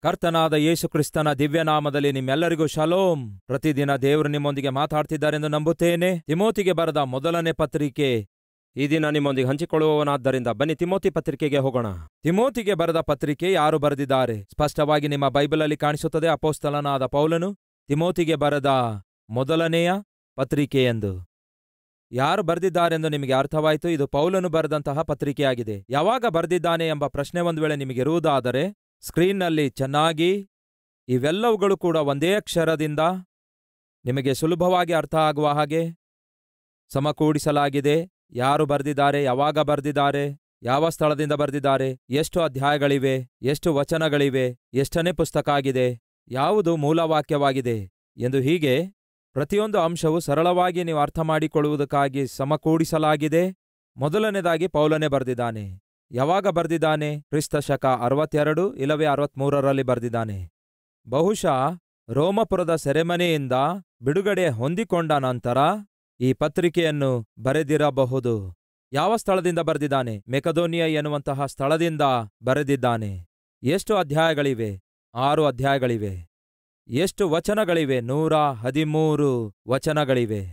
ಕರ್ತನಾದ ಯೇಸು ಕ್ರಿಸ್ತನ ದಿವ್ಯನಾಮದಲ್ಲಿ ನಿಮ್ಮೆಲ್ಲರಿಗೂ ಶಲೋಮ್. ಪ್ರತಿದಿನ ದೇವರು ನಿಮ್ಮೊಂದಿಗೆ ಮಾತಾಡ್ತಿದ್ದಾರೆಂದು ನಂಬುತ್ತೇನೆ. ತಿಮೋತಿಗೆ ಬರೆದ ಮೊದಲನೇ ಪತ್ರಿಕೆ ಈ ದಿನ ನಿಮ್ಮೊಂದಿಗೆ ಹಂಚಿಕೊಳ್ಳುವವನಾದ್ದರಿಂದ ಬನ್ನಿ ತಿಮೋತಿ ಪತ್ರಿಕೆಗೆ ಹೋಗೋಣ. ತಿಮೋತಿಗೆ ಬರೆದ ಪತ್ರಿಕೆ ಯಾರು ಬರೆದಿದ್ದಾರೆ? ಸ್ಪಷ್ಟವಾಗಿ ನಿಮ್ಮ ಬೈಬಲಲ್ಲಿ ಕಾಣಿಸುತ್ತದೆ, ಅಪೊಸ್ತಲನಾದ ಪೌಲನು ತಿಮೋತಿಗೆ ಬರೆದ ಮೊದಲನೆಯ ಪತ್ರಿಕೆ ಎಂದು. ಯಾರು ಬರೆದಿದ್ದಾರೆಂದು ನಿಮಗೆ ಅರ್ಥವಾಯಿತು. ಇದು ಪೌಲನು ಬರೆದಂತಹ ಪತ್ರಿಕೆಯಾಗಿದೆ. ಯಾವಾಗ ಬರೆದಿದ್ದಾನೆ ಎಂಬ ಪ್ರಶ್ನೆ ಒಂದು ವೇಳೆ ನಿಮಗಿರುವುದಾದರೆ ಸ್ಕ್ರೀನ್ನಲ್ಲಿ ಚೆನ್ನಾಗಿ ಇವೆಲ್ಲವುಗಳು ಕೂಡ ಒಂದೇ ಅಕ್ಷರದಿಂದ ನಿಮಗೆ ಸುಲಭವಾಗಿ ಅರ್ಥ ಆಗುವ ಹಾಗೆ ಸಮಕೂಡಿಸಲಾಗಿದೆ. ಯಾರು ಬರೆದಿದ್ದಾರೆ, ಯಾವಾಗ ಬರೆದಿದ್ದಾರೆ, ಯಾವ ಸ್ಥಳದಿಂದ ಬರೆದಿದ್ದಾರೆ, ಎಷ್ಟು ಅಧ್ಯಾಯಗಳಿವೆ, ಎಷ್ಟು ವಚನಗಳಿವೆ, ಎಷ್ಟನೇ ಪುಸ್ತಕ ಆಗಿದೆ, ಯಾವುದು ಮೂಲವಾಕ್ಯವಾಗಿದೆ ಎಂದು ಹೀಗೆ ಪ್ರತಿಯೊಂದು ಅಂಶವು ಸರಳವಾಗಿ ನೀವು ಅರ್ಥ ಮಾಡಿಕೊಳ್ಳುವುದಕ್ಕಾಗಿ ಸಮಕೂಡಿಸಲಾಗಿದೆ. ಮೊದಲನೇದಾಗಿ ಪೌಲನೇ ಬರೆದಿದ್ದಾನೆ. ಯಾವಾಗ ಬರೆದಿದ್ದಾನೆ? ಕ್ರಿಸ್ತ ಶಕ 62 ಇಲ್ಲವೇ 63ರಲ್ಲಿ ಬರೆದಿದ್ದಾನೆ. ಬಹುಶಃ ರೋಮಪುರದ ಸೆರೆಮನೆಯಿಂದ ಬಿಡುಗಡೆ ಹೊಂದಿಕೊಂಡ ನಂತರ ಈ ಪತ್ರಿಕೆಯನ್ನು ಬರೆದಿರಬಹುದು. ಯಾವ ಸ್ಥಳದಿಂದ ಬರೆದಿದ್ದಾನೆ? ಮೆಕದೋನಿಯ ಎನ್ನುವಂತಹ ಸ್ಥಳದಿಂದ ಬರೆದಿದ್ದಾನೆ. ಎಷ್ಟು ಅಧ್ಯಾಯಗಳಿವೆ? 6 ಅಧ್ಯಾಯಗಳಿವೆ. ಎಷ್ಟು ವಚನಗಳಿವೆ? 113 ವಚನಗಳಿವೆ.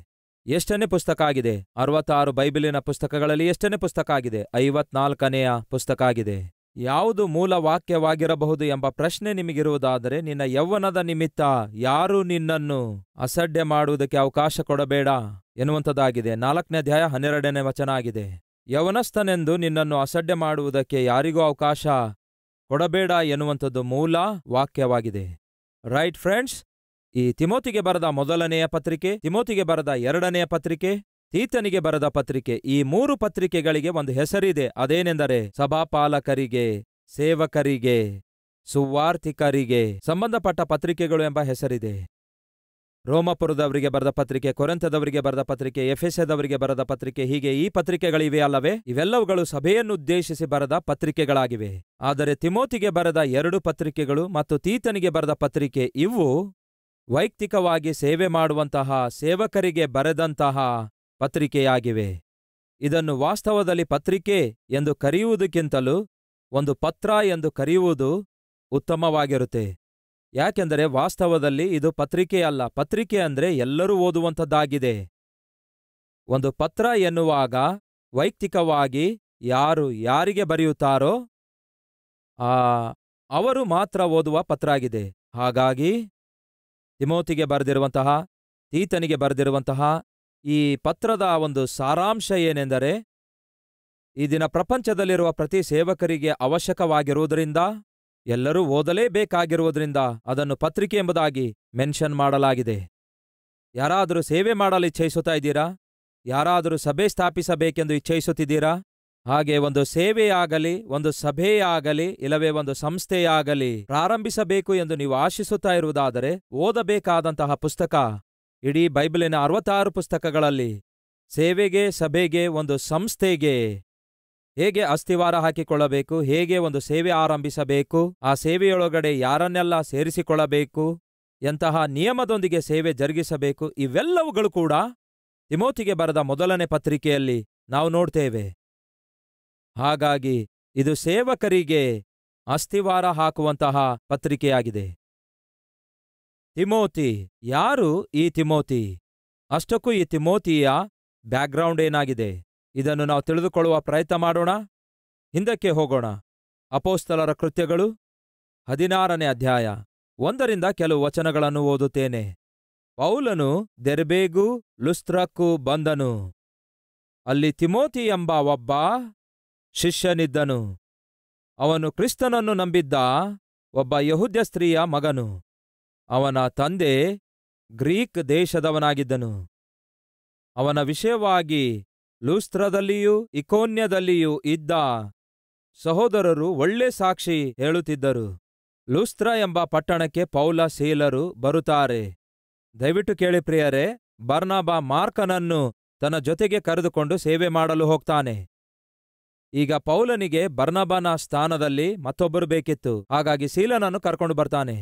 ಎಷ್ಟನೇ ಪುಸ್ತಕ ಆಗಿದೆ? 66 ಬೈಬಲಿನ ಪುಸ್ತಕಗಳಲ್ಲಿ ಎಷ್ಟನೇ ಪುಸ್ತಕ ಆಗಿದೆ? 54ನೆಯ ಪುಸ್ತಕ ಆಗಿದೆ. ಯಾವುದು ಮೂಲ ವಾಕ್ಯವಾಗಿರಬಹುದು ಎಂಬ ಪ್ರಶ್ನೆ ನಿಮಗಿರುವುದಾದರೆ, ನಿನ್ನ ಯೌವನದ ನಿಮಿತ್ತ ಯಾರೂ ನಿನ್ನನ್ನು ಅಸಡ್ಡೆ ಮಾಡುವುದಕ್ಕೆ ಅವಕಾಶ ಕೊಡಬೇಡ ಎನ್ನುವಂಥದ್ದಾಗಿದೆ. 4ನೇ ಅಧ್ಯಾಯ 12ನೇ ವಚನ ಆಗಿದೆ. ಯೌವನಸ್ಥನೆಂದು ನಿನ್ನನ್ನು ಅಸಡ್ಡೆ ಮಾಡುವುದಕ್ಕೆ ಯಾರಿಗೂ ಅವಕಾಶ ಕೊಡಬೇಡ ಎನ್ನುವಂಥದ್ದು ಮೂಲ ವಾಕ್ಯವಾಗಿದೆ. ರೈಟ್ ಫ್ರೆಂಡ್ಸ್, ಈ ತಿಮೋತಿಗೆ ಬರೆದ ಮೊದಲನೆಯ ಪತ್ರಿಕೆ, ತಿಮೋತಿಗೆ ಬರೆದ 2ನೆಯ ಪತ್ರಿಕೆ, ತೀತನಿಗೆ ಬರೆದ ಪತ್ರಿಕೆ, ಈ 3 ಪತ್ರಿಕೆಗಳಿಗೆ ಒಂದು ಹೆಸರಿದೆ. ಅದೇನೆಂದರೆ ಸಭಾಪಾಲಕರಿಗೆ, ಸೇವಕರಿಗೆ, ಸುವಾರ್ತಿಕರಿಗೆ ಸಂಬಂಧಪಟ್ಟ ಪತ್ರಿಕೆಗಳು ಎಂಬ ಹೆಸರಿದೆ. ರೋಮಪುರದವರಿಗೆ ಬರೆದ ಪತ್ರಿಕೆ, ಕೊರಿಂಥದವರಿಗೆ ಬರೆದ ಪತ್ರಿಕೆ, ಎಫೆಸದವರಿಗೆ ಬರೆದ ಪತ್ರಿಕೆ, ಹೀಗೆ ಈ ಪತ್ರಿಕೆಗಳಿವೆ ಅಲ್ಲವೇ? ಇವೆಲ್ಲವುಗಳು ಸಭೆಯನ್ನುದ್ದೇಶಿಸಿ ಬರೆದ ಪತ್ರಿಕೆಗಳಾಗಿವೆ. ಆದರೆ ತಿಮೋತಿಗೆ ಬರೆದ 2 ಪತ್ರಿಕೆಗಳು ಮತ್ತು ತೀತನಿಗೆ ಬರೆದ ಪತ್ರಿಕೆ ಇವು ವೈಯಕ್ತಿಕವಾಗಿ ಸೇವೆ ಮಾಡುವಂತಹ ಸೇವಕರಿಗೆ ಬರೆದಂತಹ ಪತ್ರಿಕೆಯಾಗಿವೆ. ಇದನ್ನು ವಾಸ್ತವದಲ್ಲಿ ಪತ್ರಿಕೆ ಎಂದು ಕರೆಯುವುದಕ್ಕಿಂತಲೂ ಒಂದು ಪತ್ರ ಎಂದು ಕರೆಯುವುದು ಉತ್ತಮವಾಗಿರುತ್ತೆ. ಯಾಕೆಂದರೆ ವಾಸ್ತವದಲ್ಲಿ ಇದು ಪತ್ರಿಕೆ ಅಲ್ಲ. ಪತ್ರಿಕೆ ಅಂದ್ರೆ ಎಲ್ಲರೂ ಓದುವಂಥದ್ದಾಗಿದೆ. ಒಂದು ಪತ್ರ ಎನ್ನುವಾಗ ವೈಯಕ್ತಿಕವಾಗಿ ಯಾರು ಯಾರಿಗೆ ಬರೆಯುತ್ತಾರೋ ಅವರು ಮಾತ್ರ ಓದುವ ಪತ್ರ ಆಗಿದೆ. ಹಾಗಾಗಿ ತಿಮೋತಿಗೆ ಬರೆದಿರುವಂತಹ, ತೀತನಿಗೆ ಬರೆದಿರುವಂತಹ ಈ ಪತ್ರದ ಒಂದು ಸಾರಾಂಶ ಏನೆಂದರೆ, ಈ ದಿನ ಪ್ರಪಂಚದಲ್ಲಿರುವ ಪ್ರತಿ ಸೇವಕರಿಗೆ ಅವಶ್ಯಕವಾಗಿರುವುದರಿಂದ, ಎಲ್ಲರೂ ಓದಲೇಬೇಕಾಗಿರುವುದರಿಂದ ಅದನ್ನು ಪತ್ರಿಕೆ ಎಂಬುದಾಗಿ ಮೆನ್ಷನ್ ಮಾಡಲಾಗಿದೆ. ಯಾರಾದರೂ ಸೇವೆ ಮಾಡಲು ಇಚ್ಛಯಿಸುತ್ತಾ ಇದ್ದೀರಾ? ಯಾರಾದರೂ ಸಭೆ ಸ್ಥಾಪಿಸಬೇಕೆಂದು ಇಚ್ಛಯಿಸುತ್ತಿದ್ದೀರಾ? ಹಾಗೆ ಒಂದು ಸೇವೆಯಾಗಲಿ, ಒಂದು ಸಭೆಯಾಗಲಿ, ಇಲ್ಲವೇ ಒಂದು ಸಂಸ್ಥೆಯಾಗಲಿ ಪ್ರಾರಂಭಿಸಬೇಕು ಎಂದು ನೀವು ಆಶಿಸುತ್ತಾ ಇರುವುದಾದರೆ ಓದಬೇಕಾದಂತಹ ಪುಸ್ತಕ ಇಡೀ ಬೈಬಲಿನ 66 ಪುಸ್ತಕಗಳಲ್ಲಿ ಸೇವೆಗೆ, ಸಭೆಗೆ, ಒಂದು ಸಂಸ್ಥೆಗೆ ಹೇಗೆ ಅಸ್ತಿವಾರ ಹಾಕಿಕೊಳ್ಳಬೇಕು, ಹೇಗೆ ಒಂದು ಸೇವೆ ಆರಂಭಿಸಬೇಕು, ಆ ಸೇವೆಯೊಳಗಡೆ ಯಾರನ್ನೆಲ್ಲ ಸೇರಿಸಿಕೊಳ್ಳಬೇಕು, ಎಂತಹ ನಿಯಮದೊಂದಿಗೆ ಸೇವೆ ಜರುಗಿಸಬೇಕು, ಇವೆಲ್ಲವುಗಳು ಕೂಡ ತಿಮೋತಿಗೆ ಬರೆದ ಮೊದಲನೇ ಪತ್ರಿಕೆಯಲ್ಲಿ ನಾವು ನೋಡ್ತೇವೆ. ಹಾಗಾಗಿ ಇದು ಸೇವಕರಿಗೆ ಅಸ್ತಿವಾರ ಹಾಕುವಂತಹ ಪತ್ರಿಕೆಯಾಗಿದೆ. ತಿಮೋತಿ ಯಾರು? ಈ ತಿಮೋತಿ, ಅಷ್ಟಕ್ಕೂ ಈ ತಿಮೋತಿಯ ಬ್ಯಾಕ್ಗ್ರೌಂಡ್ ಏನಾಗಿದೆ ಇದನ್ನು ನಾವು ತಿಳಿದುಕೊಳ್ಳುವ ಪ್ರಯತ್ನ ಮಾಡೋಣ. ಹಿಂದಕ್ಕೆ ಹೋಗೋಣ. ಅಪೊಸ್ತಲರ ಕೃತ್ಯಗಳು 16ನೇ ಅಧ್ಯಾಯ 1ರಿಂದ ಕೆಲವು ವಚನಗಳನ್ನು ಓದುತ್ತೇನೆ. ಪೌಲನು ದೆರ್ಬೇಗೂ ಲುಸ್ತ್ರಕ್ಕೂ ಬಂದನು. ಅಲ್ಲಿ ತಿಮೋತಿ ಎಂಬ ಒಬ್ಬ ಶಿಷ್ಯನಿದ್ದನು. ಅವನು ಕ್ರಿಸ್ತನನ್ನು ನಂಬಿದ್ದ ಒಬ್ಬ ಯೆಹೂದ್ಯ ಸ್ತ್ರೀಯ ಮಗನು. ಅವನ ತಂದೆ ಗ್ರೀಕ್ ದೇಶದವನಾಗಿದ್ದನು. ಅವನ ವಿಷಯವಾಗಿ ಲೂಸ್ತ್ರದಲ್ಲಿಯೂ ಇಕೋನ್ಯದಲ್ಲಿಯೂ ಇದ್ದ ಸಹೋದರರು ಒಳ್ಳೆ ಸಾಕ್ಷಿ ಹೇಳುತ್ತಿದ್ದರು. ಲೂಸ್ತ್ರ ಎಂಬ ಪಟ್ಟಣಕ್ಕೆ ಪೌಲ ಸೀಲರು ಬರುತ್ತಾರೆ. ದಯವಿಟ್ಟು ಕೇಳಿ ಪ್ರಿಯರೇ, ಬರ್ನಬ ಮಾರ್ಕನನ್ನು ತನ್ನ ಜೊತೆಗೆ ಕರೆದುಕೊಂಡು ಸೇವೆ ಮಾಡಲು ಹೋಗ್ತಾನೆ. ಈಗ ಪೌಲನಿಗೆ ಬರ್ನಬನ ಸ್ಥಾನದಲ್ಲಿ ಮತ್ತೊಬ್ಬರು ಬೇಕಿತ್ತು. ಹಾಗಾಗಿ ಸೀಲನನ್ನು ಕರ್ಕೊಂಡು ಬರ್ತಾನೆ.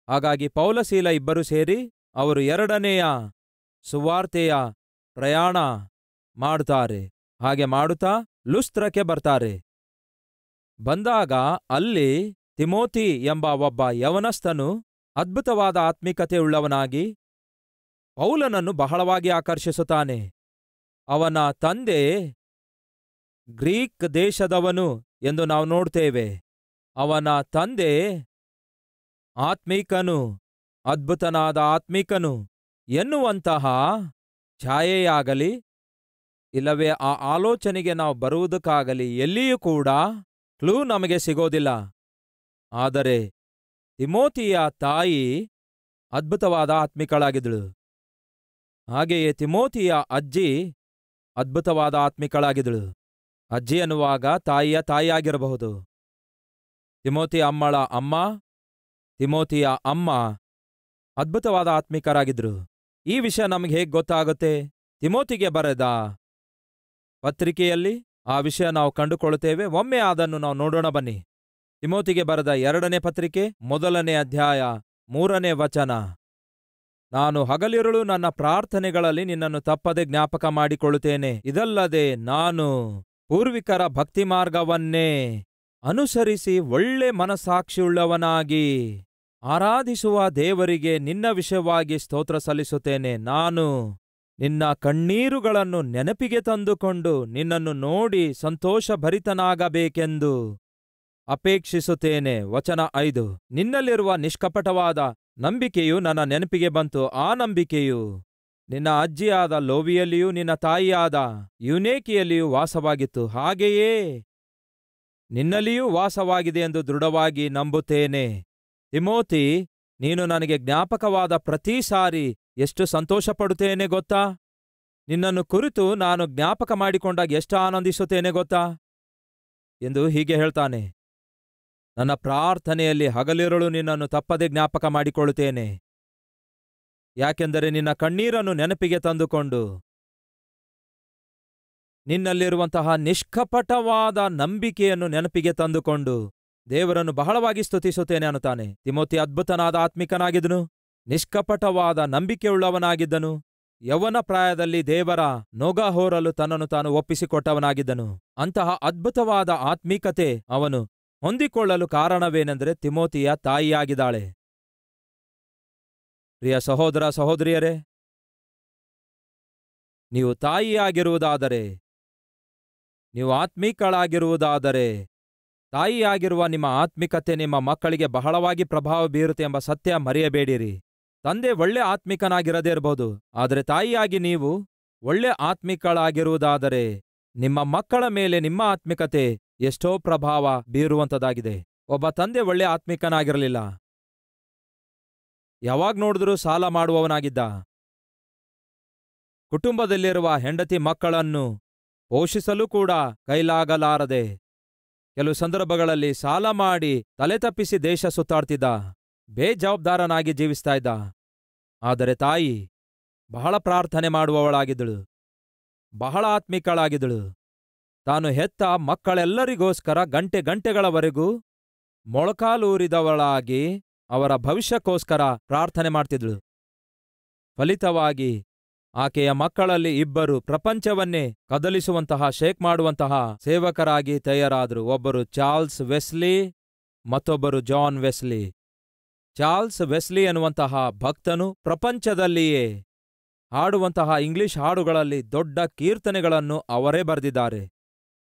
ಹಾಗಾಗಿ ಪೌಲ ಸೀಲ ಇಬ್ಬರು ಸೇರಿ ಅವರು 2ನೆಯ ಸುವಾರ್ತೆಯ ಪ್ರಯಾಣ ಮಾಡುತ್ತಾರೆ. ಹಾಗೆ ಮಾಡುತ್ತಾ ಲುಸ್ತ್ರಕ್ಕೆ ಬರ್ತಾರೆ. ಬಂದಾಗ ಅಲ್ಲಿ ತಿಮೋತಿ ಎಂಬ ಒಬ್ಬ ಯವನಸ್ಥನು ಅದ್ಭುತವಾದ ಆತ್ಮಿಕತೆಯುಳ್ಳವನಾಗಿ ಪೌಲನನ್ನು ಬಹಳವಾಗಿ ಆಕರ್ಷಿಸುತ್ತಾನೆ. ಅವನ ತಂದೆ ಗ್ರೀಕ್ ದೇಶದವನು ಎಂದು ನಾವು ನೋಡ್ತೇವೆ. ಅವನ ತಂದೆ ಆತ್ಮೀಕನು, ಅದ್ಭುತನಾದ ಆತ್ಮಿಕನು ಎನ್ನುವಂತಹ ಛಾಯೆಯಾಗಲಿ ಇಲ್ಲವೇ ಆ ಆಲೋಚನೆಗೆ ನಾವು ಬರುವುದಕ್ಕಾಗಲಿ ಎಲ್ಲಿಯೂ ಕೂಡ ಕ್ಲೂ ನಮಗೆ ಸಿಗೋದಿಲ್ಲ. ಆದರೆ ತಿಮೋತಿಯ ತಾಯಿ ಅದ್ಭುತವಾದ ಆತ್ಮಿಕಳಾಗಿದ್ದಳು. ಹಾಗೆಯೇ ತಿಮೋತಿಯ ಅಜ್ಜಿ ಅದ್ಭುತವಾದ ಆತ್ಮಿಕಳಾಗಿದ್ದಳು. ಅಜ್ಜಿ ಅನ್ನುವಾಗ ತಾಯಿಯ ತಾಯಿಯಾಗಿರಬಹುದು. ತಿಮೋತಿಯ ಅಮ್ಮಳ ಅಮ್ಮ, ತಿಮೋತಿಯ ಅಮ್ಮ ಅದ್ಭುತವಾದ ಆತ್ಮಿಕರಾಗಿದ್ರು. ಈ ವಿಷಯ ನಮಗೆ ಹೇಗೆ ಗೊತ್ತಾಗುತ್ತೆ? ತಿಮೋತಿಗೆ ಬರೆದ ಪತ್ರಿಕೆಯಲ್ಲಿ ಆ ವಿಷಯ ನಾವು ಕಂಡುಕೊಳ್ಳುತ್ತೇವೆ. ಒಮ್ಮೆ ಅದನ್ನು ನಾವು ನೋಡೋಣ ಬನ್ನಿ. ತಿಮೋತಿಗೆ ಬರೆದ 2ನೇ ಪತ್ರಿಕೆ 1ನೇ ಅಧ್ಯಾಯ 3ನೇ ವಚನ. ನಾನು ಹಗಲಿರುಳು ನನ್ನ ಪ್ರಾರ್ಥನೆಗಳಲ್ಲಿ ನಿನ್ನನ್ನು ತಪ್ಪದೆ ಜ್ಞಾಪಕ ಮಾಡಿಕೊಳ್ಳುತ್ತೇನೆ. ಇದಲ್ಲದೆ ನಾನು ಪೂರ್ವಿಕರ ಭಕ್ತಿ ಮಾರ್ಗವನ್ನೇ ಅನುಸರಿಸಿ ಒಳ್ಳೆ ಮನಸ್ಸಾಕ್ಷಿಯುಳ್ಳವನಾಗಿ ಆರಾಧಿಸುವ ದೇವರಿಗೆ ನಿನ್ನ ವಿಷಯವಾಗಿ ಸ್ತೋತ್ರ ಸಲ್ಲಿಸುತ್ತೇನೆ. ನಾನು ನಿನ್ನ ಕಣ್ಣೀರುಗಳನ್ನು ನೆನಪಿಗೆ ತಂದುಕೊಂಡು ನಿನ್ನನ್ನು ನೋಡಿ ಸಂತೋಷಭರಿತನಾಗಬೇಕೆಂದು ಅಪೇಕ್ಷಿಸುತ್ತೇನೆ. ವಚನ 5. ನಿನ್ನಲ್ಲಿರುವ ನಿಷ್ಕಪಟವಾದ ನಂಬಿಕೆಯು ನನ್ನ ನೆನಪಿಗೆ ಬಂತು. ಆ ನಂಬಿಕೆಯು ನಿನ್ನ ಅಜ್ಜಿಯಾದ ಲೋವಿಯಲ್ಲಿಯೂ ನಿನ್ನ ತಾಯಿಯಾದ ಯುನೇಕಿಯಲ್ಲಿಯೂ ವಾಸವಾಗಿತ್ತು. ಹಾಗೆಯೇ ನಿನ್ನಲ್ಲಿಯೂ ವಾಸವಾಗಿದೆ ಎಂದು ದೃಢವಾಗಿ ನಂಬುತ್ತೇನೆ. ತಿಮೋತಿ, ನೀನು ನನಗೆ ಜ್ಞಾಪಕವಾದ ಪ್ರತಿ ಸಾರಿ ಎಷ್ಟು ಸಂತೋಷಪಡುತ್ತೇನೆ ಗೊತ್ತಾ? ನಿನ್ನನ್ನು ಕುರಿತು ನಾನು ಜ್ಞಾಪಕ ಮಾಡಿಕೊಂಡಾಗ ಎಷ್ಟು ಆನಂದಿಸುತ್ತೇನೆ ಗೊತ್ತಾ ಎಂದು ಹೀಗೆ ಹೇಳ್ತಾನೆ. ನನ್ನ ಪ್ರಾರ್ಥನೆಯಲ್ಲಿ ಹಗಲಿರುಳು ನಿನ್ನನ್ನು ತಪ್ಪದೆ ಜ್ಞಾಪಕ ಮಾಡಿಕೊಳ್ಳುತ್ತೇನೆ. ಯಾಕೆಂದರೆ ನಿನ್ನ ಕಣ್ಣೀರನ್ನು ನೆನಪಿಗೆ ತಂದುಕೊಂಡು ನಿನ್ನಲ್ಲಿರುವಂತಹ ನಿಷ್ಕಪಟವಾದ ನಂಬಿಕೆಯನ್ನು ನೆನಪಿಗೆ ತಂದುಕೊಂಡು ದೇವರನ್ನು ಬಹಳವಾಗಿ ಸ್ತುತಿಸುತ್ತೇನೆ ಅನ್ನುತ್ತಾನೆ. ತಿಮೋತಿ ಅದ್ಭುತನಾದ ಆತ್ಮಿಕನಾಗಿದ್ದನು, ನಿಷ್ಕಪಟವಾದ ನಂಬಿಕೆಯುಳ್ಳವನಾಗಿದ್ದನು. ಯೌವನ ಪ್ರಾಯದಲ್ಲಿ ದೇವರ ನೊಗ ಹೋರಲು ತನ್ನನ್ನು ತಾನು ಒಪ್ಪಿಸಿಕೊಟ್ಟವನಾಗಿದ್ದನು. ಅಂತಹ ಅದ್ಭುತವಾದ ಆತ್ಮೀಕತೆ ಅವನು ಹೊಂದಿಕೊಳ್ಳಲು ಕಾರಣವೇನೆಂದರೆ ತಿಮೋತಿಯ ತಾಯಿಯಾಗಿದ್ದಾಳೆ. ಪ್ರಿಯ ಸಹೋದರ ಸಹೋದರಿಯರೇ, ನೀವು ತಾಯಿಯಾಗಿರುವುದಾದರೆ, ನೀವು ಆತ್ಮೀಕಳಾಗಿರುವುದಾದರೆ, ತಾಯಿಯಾಗಿರುವ ನಿಮ್ಮ ಆತ್ಮಿಕತೆ ನಿಮ್ಮ ಮಕ್ಕಳಿಗೆ ಬಹಳವಾಗಿ ಪ್ರಭಾವ ಬೀರುತ್ತೆ ಎಂಬ ಸತ್ಯ ಮರೆಯಬೇಡಿರಿ. ತಂದೆ ಒಳ್ಳೆ ಆತ್ಮಿಕನಾಗಿರದೇ ಇರಬಹುದು, ಆದರೆ ತಾಯಿಯಾಗಿ ನೀವು ಒಳ್ಳೆ ಆತ್ಮಿಕಳಾಗಿರುವುದಾದರೆ ನಿಮ್ಮ ಮಕ್ಕಳ ಮೇಲೆ ನಿಮ್ಮ ಆತ್ಮಿಕತೆ ಎಷ್ಟೋ ಪ್ರಭಾವ ಬೀರುವಂಥದ್ದಾಗಿದೆ. ಒಬ್ಬ ತಂದೆ ಒಳ್ಳೆ ಆತ್ಮಿಕನಾಗಿರಲಿಲ್ಲ. ಯಾವಾಗ ನೋಡಿದ್ರೂ ಸಾಲ ಮಾಡುವವನಾಗಿದ್ದ. ಕುಟುಂಬದಲ್ಲಿರುವ ಹೆಂಡತಿ ಮಕ್ಕಳನ್ನು ಪೋಷಿಸಲು ಕೂಡ ಕೈಲಾಗಲಾರದೆ ಕೆಲವು ಸಂದರ್ಭಗಳಲ್ಲಿ ಸಾಲ ಮಾಡಿ ತಲೆ ತಪ್ಪಿಸಿ ದೇಶ ಸುತ್ತಾಡ್ತಿದ್ದ. ಬೇಜವಾಬ್ದಾರನಾಗಿ ಜೀವಿಸ್ತಾ ಇದ್ದ. ಆದರೆ ತಾಯಿ ಬಹಳ ಪ್ರಾರ್ಥನೆ ಮಾಡುವವಳಾಗಿದ್ದಳು, ಬಹಳ ಆತ್ಮಿಕಳಾಗಿದ್ದಳು. ತಾನು ಹೆತ್ತ ಮಕ್ಕಳೆಲ್ಲರಿಗೋಸ್ಕರ ಗಂಟೆಗಳವರೆಗೂ ಮೊಳಕಾಲೂರಿದವಳಾಗಿ ಅವರ ಭವಿಷ್ಯಕ್ಕೋಸ್ಕರ ಪ್ರಾರ್ಥನೆ ಮಾಡ್ತಿದ್ಳು. ಫಲಿತವಾಗಿ ಆಕೆಯ ಮಕ್ಕಳಲ್ಲಿ 2 ಪ್ರಪಂಚವನ್ನೇ ಕದಲಿಸುವಂತಹ, ಶೇಕ್ ಮಾಡುವಂತಹ ಸೇವಕರಾಗಿ ತಯಾರಾದರು. ಒಬ್ಬರು ಚಾರ್ಲ್ಸ್ ವೆಸ್ಲಿ, ಮತ್ತೊಬ್ಬರು ಜಾನ್ ವೆಸ್ಲಿ. ಚಾರ್ಲ್ಸ್ ವೆಸ್ಲಿ ಎನ್ನುವಂತಹ ಭಕ್ತನು ಪ್ರಪಂಚದಲ್ಲಿಯೇ ಹಾಡುವಂತಹ ಇಂಗ್ಲಿಷ್ ಹಾಡುಗಳಲ್ಲಿ ದೊಡ್ಡ ಕೀರ್ತನೆಗಳನ್ನು ಅವರೇ ಬರೆದಿದ್ದಾರೆ.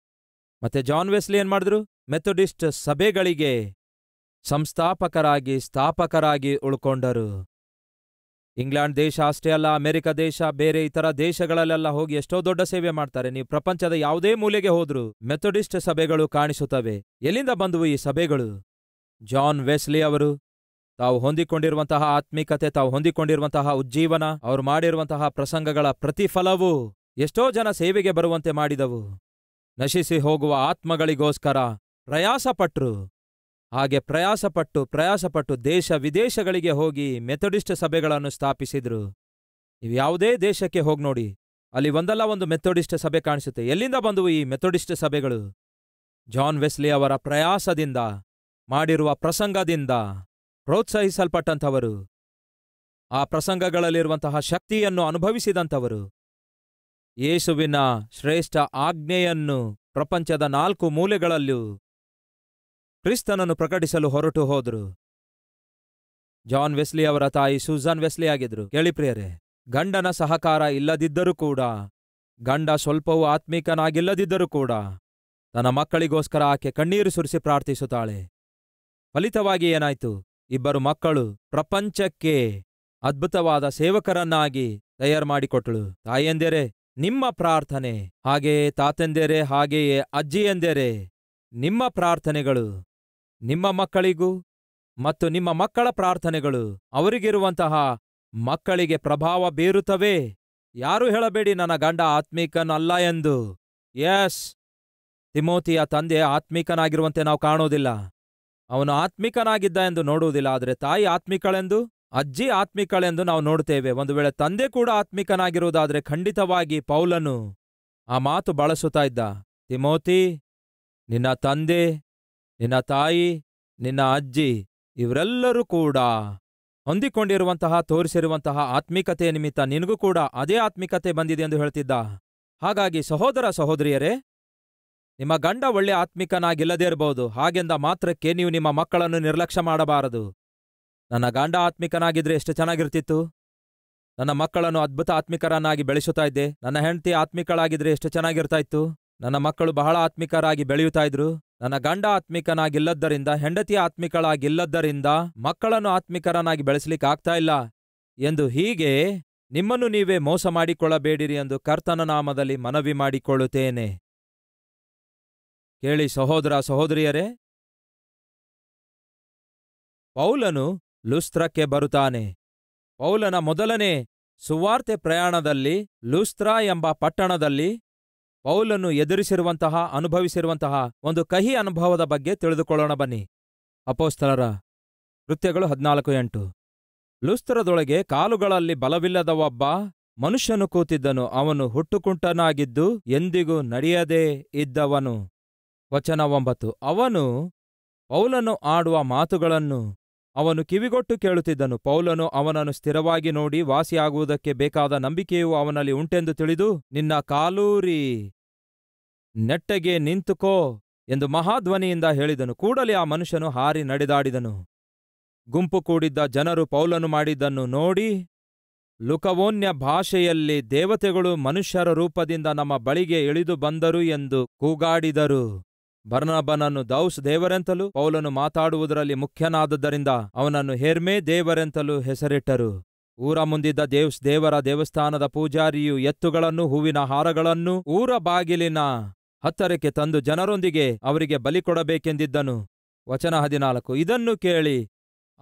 ಮತ್ತೆ ಜಾನ್ ವೆಸ್ಲಿ ಏನ್ ಮಾಡಿದ್ರು? ಮೆಥೋಡಿಸ್ಟ್ ಸಭೆಗಳಿಗೆ ಸಂಸ್ಥಾಪಕರಾಗಿ ಸ್ಥಾಪಕರಾಗಿ ಉಳ್ಕೊಂಡರು. ಇಂಗ್ಲೆಂಡ್ ದೇಶ ಅಷ್ಟೇ ಅಲ್ಲ, ಅಮೆರಿಕ ದೇಶ, ಬೇರೆ ಇತರ ದೇಶಗಳಲ್ಲೆಲ್ಲ ಹೋಗಿ ಎಷ್ಟೋ ದೊಡ್ಡ ಸೇವೆ ಮಾಡ್ತಾರೆ. ನೀವು ಪ್ರಪಂಚದ ಯಾವುದೇ ಮೂಲೆಗೆ ಹೋದ್ರೂ ಮೆಥೋಡಿಸ್ಟ್ ಸಭೆಗಳು ಕಾಣಿಸುತ್ತವೆ. ಎಲ್ಲಿಂದ ಬಂದವು ಈ ಸಭೆಗಳು? ಜಾನ್ ವೆಸ್ಲಿ ಅವರು ತಾವು ಹೊಂದಿಕೊಂಡಿರುವಂತಹ ಆತ್ಮಿಕತೆ, ತಾವು ಹೊಂದಿಕೊಂಡಿರುವಂತಹ ಉಜ್ಜೀವನ, ಅವರು ಮಾಡಿರುವಂತಹ ಪ್ರಸಂಗಗಳ ಪ್ರತಿಫಲವು ಎಷ್ಟೋ ಜನ ಸೇವೆಗೆ ಬರುವಂತೆ ಮಾಡಿದವು. ನಶಿಸಿ ಹೋಗುವ ಆತ್ಮಗಳಿಗೋಸ್ಕರ ಪ್ರಯಾಸಪಟ್ರು. ಹಾಗೆ ಪ್ರಯಾಸಪಟ್ಟು ದೇಶ ವಿದೇಶಗಳಿಗೆ ಹೋಗಿ ಮೆಥೋಡಿಸ್ಟ್ ಸಭೆಗಳನ್ನು ಸ್ಥಾಪಿಸಿದ್ರು. ನೀವು ಯಾವುದೇ ದೇಶಕ್ಕೆ ಹೋಗಿ ನೋಡಿ, ಅಲ್ಲಿ ಒಂದಲ್ಲ ಒಂದು ಮೆಥೋಡಿಸ್ಟ್ ಸಭೆ ಕಾಣಿಸುತ್ತೆ. ಎಲ್ಲಿಂದ ಬಂದವು ಈ ಮೆಥೋಡಿಸ್ಟ್ ಸಭೆಗಳು? ಜಾನ್ ವೆಸ್ಲಿ ಅವರ ಪ್ರಯಾಸದಿಂದ, ಮಾಡಿರುವ ಪ್ರಸಂಗದಿಂದ ಪ್ರೋತ್ಸಾಹಿಸಲ್ಪಟ್ಟಂಥವರು, ಆ ಪ್ರಸಂಗಗಳಲ್ಲಿರುವಂತಹ ಶಕ್ತಿಯನ್ನು ಅನುಭವಿಸಿದಂಥವರು, ಯೇಸುವಿನ ಶ್ರೇಷ್ಠ ಆಜ್ಞೆಯನ್ನು ಪ್ರಪಂಚದ 4 ಮೂಲೆಗಳಲ್ಲೂ ಕ್ರಿಸ್ತನನ್ನು ಪ್ರಕಟಿಸಲು ಹೊರಟು ಹೋದ್ರು. ಜಾನ್ ವೆಸ್ಲಿ ಅವರ ತಾಯಿ ಸೂಸನ್ ವೆಸ್ಲಿ ಆಗಿದ್ರು. ಕೇಳಿ ಪ್ರಿಯರೇ, ಗಂಡನ ಸಹಕಾರ ಇಲ್ಲದಿದ್ದರೂ ಕೂಡ, ಗಂಡ ಸ್ವಲ್ಪವೂ ಆತ್ಮೀಕನಾಗಿಲ್ಲದಿದ್ದರೂ ಕೂಡ ತನ್ನ ಮಕ್ಕಳಿಗೋಸ್ಕರ ಆಕೆ ಕಣ್ಣೀರು ಸುರಿಸಿ ಪ್ರಾರ್ಥಿಸುತ್ತಾಳೆ. ಫಲಿತವಾಗಿ ಏನಾಯ್ತು? ಇಬ್ಬರು ಮಕ್ಕಳು ಪ್ರಪಂಚಕ್ಕೆ ಅದ್ಭುತವಾದ ಸೇವಕರನ್ನಾಗಿ ತಯಾರು ಮಾಡಿಕೊಟ್ಟಳು. ತಾಯಂದಿರೇ, ನಿಮ್ಮ ಪ್ರಾರ್ಥನೆ, ಹಾಗೆಯೇ ತಾತಂದಿರೇ, ಹಾಗೆಯೇ ಅಜ್ಜಿಯಂದಿರೇ, ನಿಮ್ಮ ಪ್ರಾರ್ಥನೆಗಳು ನಿಮ್ಮ ಮಕ್ಕಳಿಗೂ ಮತ್ತು ನಿಮ್ಮ ಮಕ್ಕಳ ಪ್ರಾರ್ಥನೆಗಳು ಅವರಿಗಿರುವಂತಹ ಮಕ್ಕಳಿಗೆ ಪ್ರಭಾವ ಬೀರುತ್ತವೆ. ಯಾರೂ ಹೇಳಬೇಡಿ ನನ್ನ ಗಂಡ ಆತ್ಮೀಕನಲ್ಲ ಎಂದು. ಎಸ್, ತಿಮೋತಿಯ ತಂದೆ ಆತ್ಮೀಕನಾಗಿರುವಂತೆ ನಾವು ಕಾಣುವುದಿಲ್ಲ. ಅವನು ಆತ್ಮಿಕನಾಗಿದ್ದ ಎಂದು ನೋಡುವುದಿಲ್ಲ. ಆದರೆ ತಾಯಿ ಆತ್ಮಿಕಳೆಂದು, ಅಜ್ಜಿ ಆತ್ಮಿಕಳೆಂದು ನಾವು ನೋಡುತ್ತೇವೆ. ಒಂದು ವೇಳೆ ತಂದೆ ಕೂಡ ಆತ್ಮಿಕನಾಗಿರುವುದಾದರೆ ಖಂಡಿತವಾಗಿ ಪೌಲನು ಆ ಮಾತು ಬಳಸುತ್ತಾ ಇದ್ದ. ತಿಮೋತಿ, ನಿನ್ನ ತಂದೆ, ನಿನ್ನ ತಾಯಿ, ನಿನ್ನ ಅಜ್ಜಿ ಇವರೆಲ್ಲರೂ ಕೂಡ ಹೊಂದಿಕೊಂಡಿರುವಂತಹ, ತೋರಿಸಿರುವಂತಹ ಆತ್ಮಿಕತೆಯ ನಿಮಿತ್ತ ನಿನಗೂ ಕೂಡ ಅದೇ ಆತ್ಮಿಕತೆ ಬಂದಿದೆ ಎಂದು ಹೇಳ್ತಿದ್ದ. ಹಾಗಾಗಿ ಸಹೋದರ ಸಹೋದರಿಯರೇ, ನಿಮ್ಮ ಗಂಡ ಒಳ್ಳೆ ಆತ್ಮಿಕನಾಗಿಲ್ಲದೇ ಇರಬಹುದು. ಹಾಗೆಂದ ಮಾತ್ರಕ್ಕೆ ನೀವು ನಿಮ್ಮ ಮಕ್ಕಳನ್ನು ನಿರ್ಲಕ್ಷ್ಯ ಮಾಡಬಾರದು. ನನ್ನ ಗಂಡ ಆತ್ಮಿಕನಾಗಿದ್ರೆ ಎಷ್ಟು ಚೆನ್ನಾಗಿರ್ತಿತ್ತು, ನನ್ನ ಮಕ್ಕಳನ್ನು ಅದ್ಭುತ ಆತ್ಮಿಕರನ್ನಾಗಿ ಬೆಳೆಸುತ್ತಾ ಇದ್ದೆ, ನನ್ನ ಹೆಂಡತಿ ಆತ್ಮಿಕಳಾಗಿದ್ರೆ ಎಷ್ಟು ಚೆನ್ನಾಗಿರ್ತಾ ಇತ್ತು, ನನ್ನ ಮಕ್ಕಳು ಬಹಳ ಆತ್ಮಿಕರಾಗಿ ಬೆಳೆಯುತ್ತಾ ಇದ್ರು. ನನ್ನ ಗಂಡ ಆತ್ಮಿಕನಾಗಿಲ್ಲದ್ದರಿಂದ, ಹೆಂಡತಿ ಆತ್ಮಿಕಳಾಗಿಲ್ಲದ್ದರಿಂದ ಮಕ್ಕಳನ್ನು ಆತ್ಮಿಕರನ್ನಾಗಿ ಬೆಳೆಸಲಿಕ್ಕೆ ಆಗ್ತಾ ಇಲ್ಲ ಎಂದು ಹೀಗೆ ನಿಮ್ಮನ್ನು ನೀವೇ ಮೋಸ ಮಾಡಿಕೊಳ್ಳಬೇಡಿರಿ ಎಂದು ಕರ್ತನ ನಾಮದಲ್ಲಿ ಮನವಿ ಮಾಡಿಕೊಳ್ಳುತ್ತೇನೆ. ಕೇಳಿ ಸಹೋದರ ಸಹೋದರಿಯರೇ, ಪೌಲನು ಲುಸ್ತ್ರಕ್ಕೆ ಬರುತ್ತಾನೆ. ಪೌಲನ ಮೊದಲನೇ ಸುವಾರ್ತೆ ಪ್ರಯಾಣದಲ್ಲಿ ಲುಸ್ತ್ರ ಎಂಬ ಪಟ್ಟಣದಲ್ಲಿ ಪೌಲನು ಎದುರಿಸಿರುವಂತಹ, ಅನುಭವಿಸಿರುವಂತಹ ಒಂದು ಕಹಿ ಅನುಭವದ ಬಗ್ಗೆ ತಿಳಿದುಕೊಳ್ಳೋಣ ಬನ್ನಿ. ಅಪೊಸ್ತಲರ ಕೃತ್ಯಗಳು 14:8. ಲುಸ್ತ್ರದೊಳಗೆ ಕಾಲುಗಳಲ್ಲಿ ಬಲವಿಲ್ಲದ ಒಬ್ಬ ಮನುಷ್ಯನು ಕೂತಿದ್ದನು. ಅವನು ಹುಟ್ಟುಕುಂಟನಾಗಿದ್ದು ಎಂದಿಗೂ ನಡೆಯದೇ ಇದ್ದವನು. ವಚನ 9. ಅವನು ಪೌಲನು ಆಡುವ ಮಾತುಗಳನ್ನು ಅವನು ಕಿವಿಗೊಟ್ಟು ಕೇಳುತ್ತಿದ್ದನು. ಪೌಲನು ಅವನನ್ನು ಸ್ಥಿರವಾಗಿ ನೋಡಿ ವಾಸಿಯಾಗುವುದಕ್ಕೆ ಬೇಕಾದ ನಂಬಿಕೆಯು ಅವನಲ್ಲಿ ಉಂಟೆಂದು ತಿಳಿದು, ನಿನ್ನ ಕಾಲೂರಿ ನೆಟ್ಟಗೆ ನಿಂತುಕೋ ಎಂದು ಮಹಾಧ್ವನಿಯಿಂದ ಹೇಳಿದನು. ಕೂಡಲೇ ಆ ಮನುಷ್ಯನು ಹಾರಿ ನಡೆದಾಡಿದನು. ಗುಂಪು ಕೂಡಿದ್ದ ಜನರು ಪೌಲನು ಮಾಡಿದ್ದನ್ನು ನೋಡಿ ಲುಕವೋನ್ಯ ಭಾಷೆಯಲ್ಲಿ, ದೇವತೆಗಳು ಮನುಷ್ಯರ ರೂಪದಿಂದ ನಮ್ಮ ಬಳಿಗೆ ಇಳಿದು ಬಂದರು ಎಂದು ಕೂಗಾಡಿದರು. ಬರ್ನಬನನ್ನು ದೌಸ್ ದೇವರೆಂತಲೂ, ಪೌಲನು ಮಾತಾಡುವುದರಲ್ಲಿ ಮುಖ್ಯನಾದದ್ದರಿಂದ ಅವನನ್ನು ಹೆರ್ಮೆ ದೇವರೆಂತಲೂ ಹೆಸರಿಟ್ಟರು. ಊರ ಮುಂದಿದ್ದ ದೇವ್ಸ್ ದೇವರ ದೇವಸ್ಥಾನದ ಪೂಜಾರಿಯು ಎತ್ತುಗಳನ್ನು, ಹೂವಿನ ಹಾರಗಳನ್ನು ಊರ ಬಾಗಿಲಿನ ಹತ್ತರಕ್ಕೆ ತಂದು ಜನರೊಂದಿಗೆ ಅವರಿಗೆ ಬಲಿ ಕೊಡಬೇಕೆಂದಿದ್ದನು. ವಚನ 14. ಇದನ್ನು ಕೇಳಿ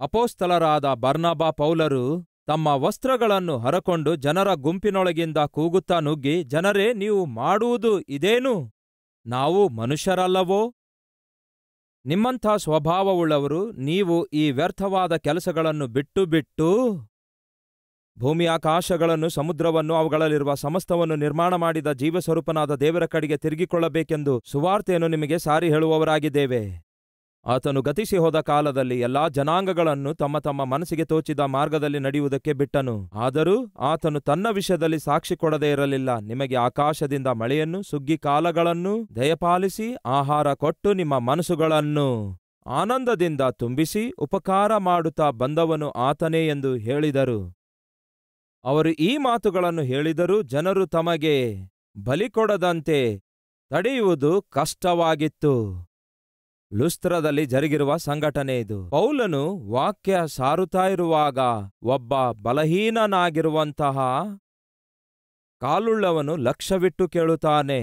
ಅಪೊಸ್ತಲರಾದ ಬರ್ನಬ ಪೌಲರು ತಮ್ಮ ವಸ್ತ್ರಗಳನ್ನು ಹರಕೊಂಡು ಜನರ ಗುಂಪಿನೊಳಗಿಂದ ಕೂಗುತ್ತಾ ನುಗ್ಗಿ, ಜನರೇ, ನೀವು ಮಾಡುವುದು ಇದೇನು? ನಾವು ಮನುಷ್ಯರಲ್ಲವೋ? ನಿಮ್ಮಂಥ ಸ್ವಭಾವವುಳ್ಳವರು ನೀವು ಈ ವ್ಯರ್ಥವಾದ ಕೆಲಸಗಳನ್ನು ಬಿಟ್ಟು ಭೂಮಿಯಾಕಾಶಗಳನ್ನು, ಸಮುದ್ರವನ್ನು, ಅವುಗಳಲ್ಲಿರುವ ಸಮಸ್ತವನ್ನು ನಿರ್ಮಾಣ ಮಾಡಿದ ಜೀವಸ್ವರೂಪನಾದ ದೇವರ ಕಡೆಗೆ ತಿರುಗಿಕೊಳ್ಳಬೇಕೆಂದು ಸುವಾರ್ತೆಯನ್ನು ನಿಮಗೆ ಸಾರಿ ಹೇಳುವವರಾಗಿದ್ದೇವೆ. ಆತನು ಗತಿಸಿ ಹೋದ ಕಾಲದಲ್ಲಿ ಎಲ್ಲಾ ಜನಾಂಗಗಳನ್ನು ತಮ್ಮ ತಮ್ಮ ಮನಸ್ಸಿಗೆ ತೋಚಿದ ಮಾರ್ಗದಲ್ಲಿ ನಡೆಯುವುದಕ್ಕೆ ಬಿಟ್ಟನು. ಆದರೂ ಆತನು ತನ್ನ ವಿಷಯದಲ್ಲಿ ಸಾಕ್ಷಿ ಕೊಡದೇ ಇರಲಿಲ್ಲ. ನಿಮಗೆ ಆಕಾಶದಿಂದ ಮಳೆಯನ್ನು, ಸುಗ್ಗಿ ಕಾಲಗಳನ್ನು ದಯಪಾಲಿಸಿ ಆಹಾರ ಕೊಟ್ಟು ನಿಮ್ಮ ಮನಸ್ಸುಗಳನ್ನು ಆನಂದದಿಂದ ತುಂಬಿಸಿ ಉಪಕಾರ ಮಾಡುತ್ತಾ ಬಂದವನು ಆತನೇ ಎಂದು ಹೇಳಿದರು. ಅವರು ಈ ಮಾತುಗಳನ್ನು ಹೇಳಿದರೂ ಜನರು ತಮಗೆ ಬಲಿಕೊಡದಂತೆ ತಡೆಯುವುದು ಕಷ್ಟವಾಗಿತ್ತು. ಲುಸ್ತ್ರದಲ್ಲಿ ಜರುಗಿರುವ ಸಂಘಟನೆ ಇದು. ಪೌಲನು ವಾಕ್ಯ ಸಾರುತ್ತಾ ಇರುವಾಗ ಒಬ್ಬ ಬಲಹೀನನಾಗಿರುವಂತಹ ಕಾಲುಳ್ಳವನು ಲಕ್ಷ್ಯವಿಟ್ಟು ಕೇಳುತ್ತಾನೆ.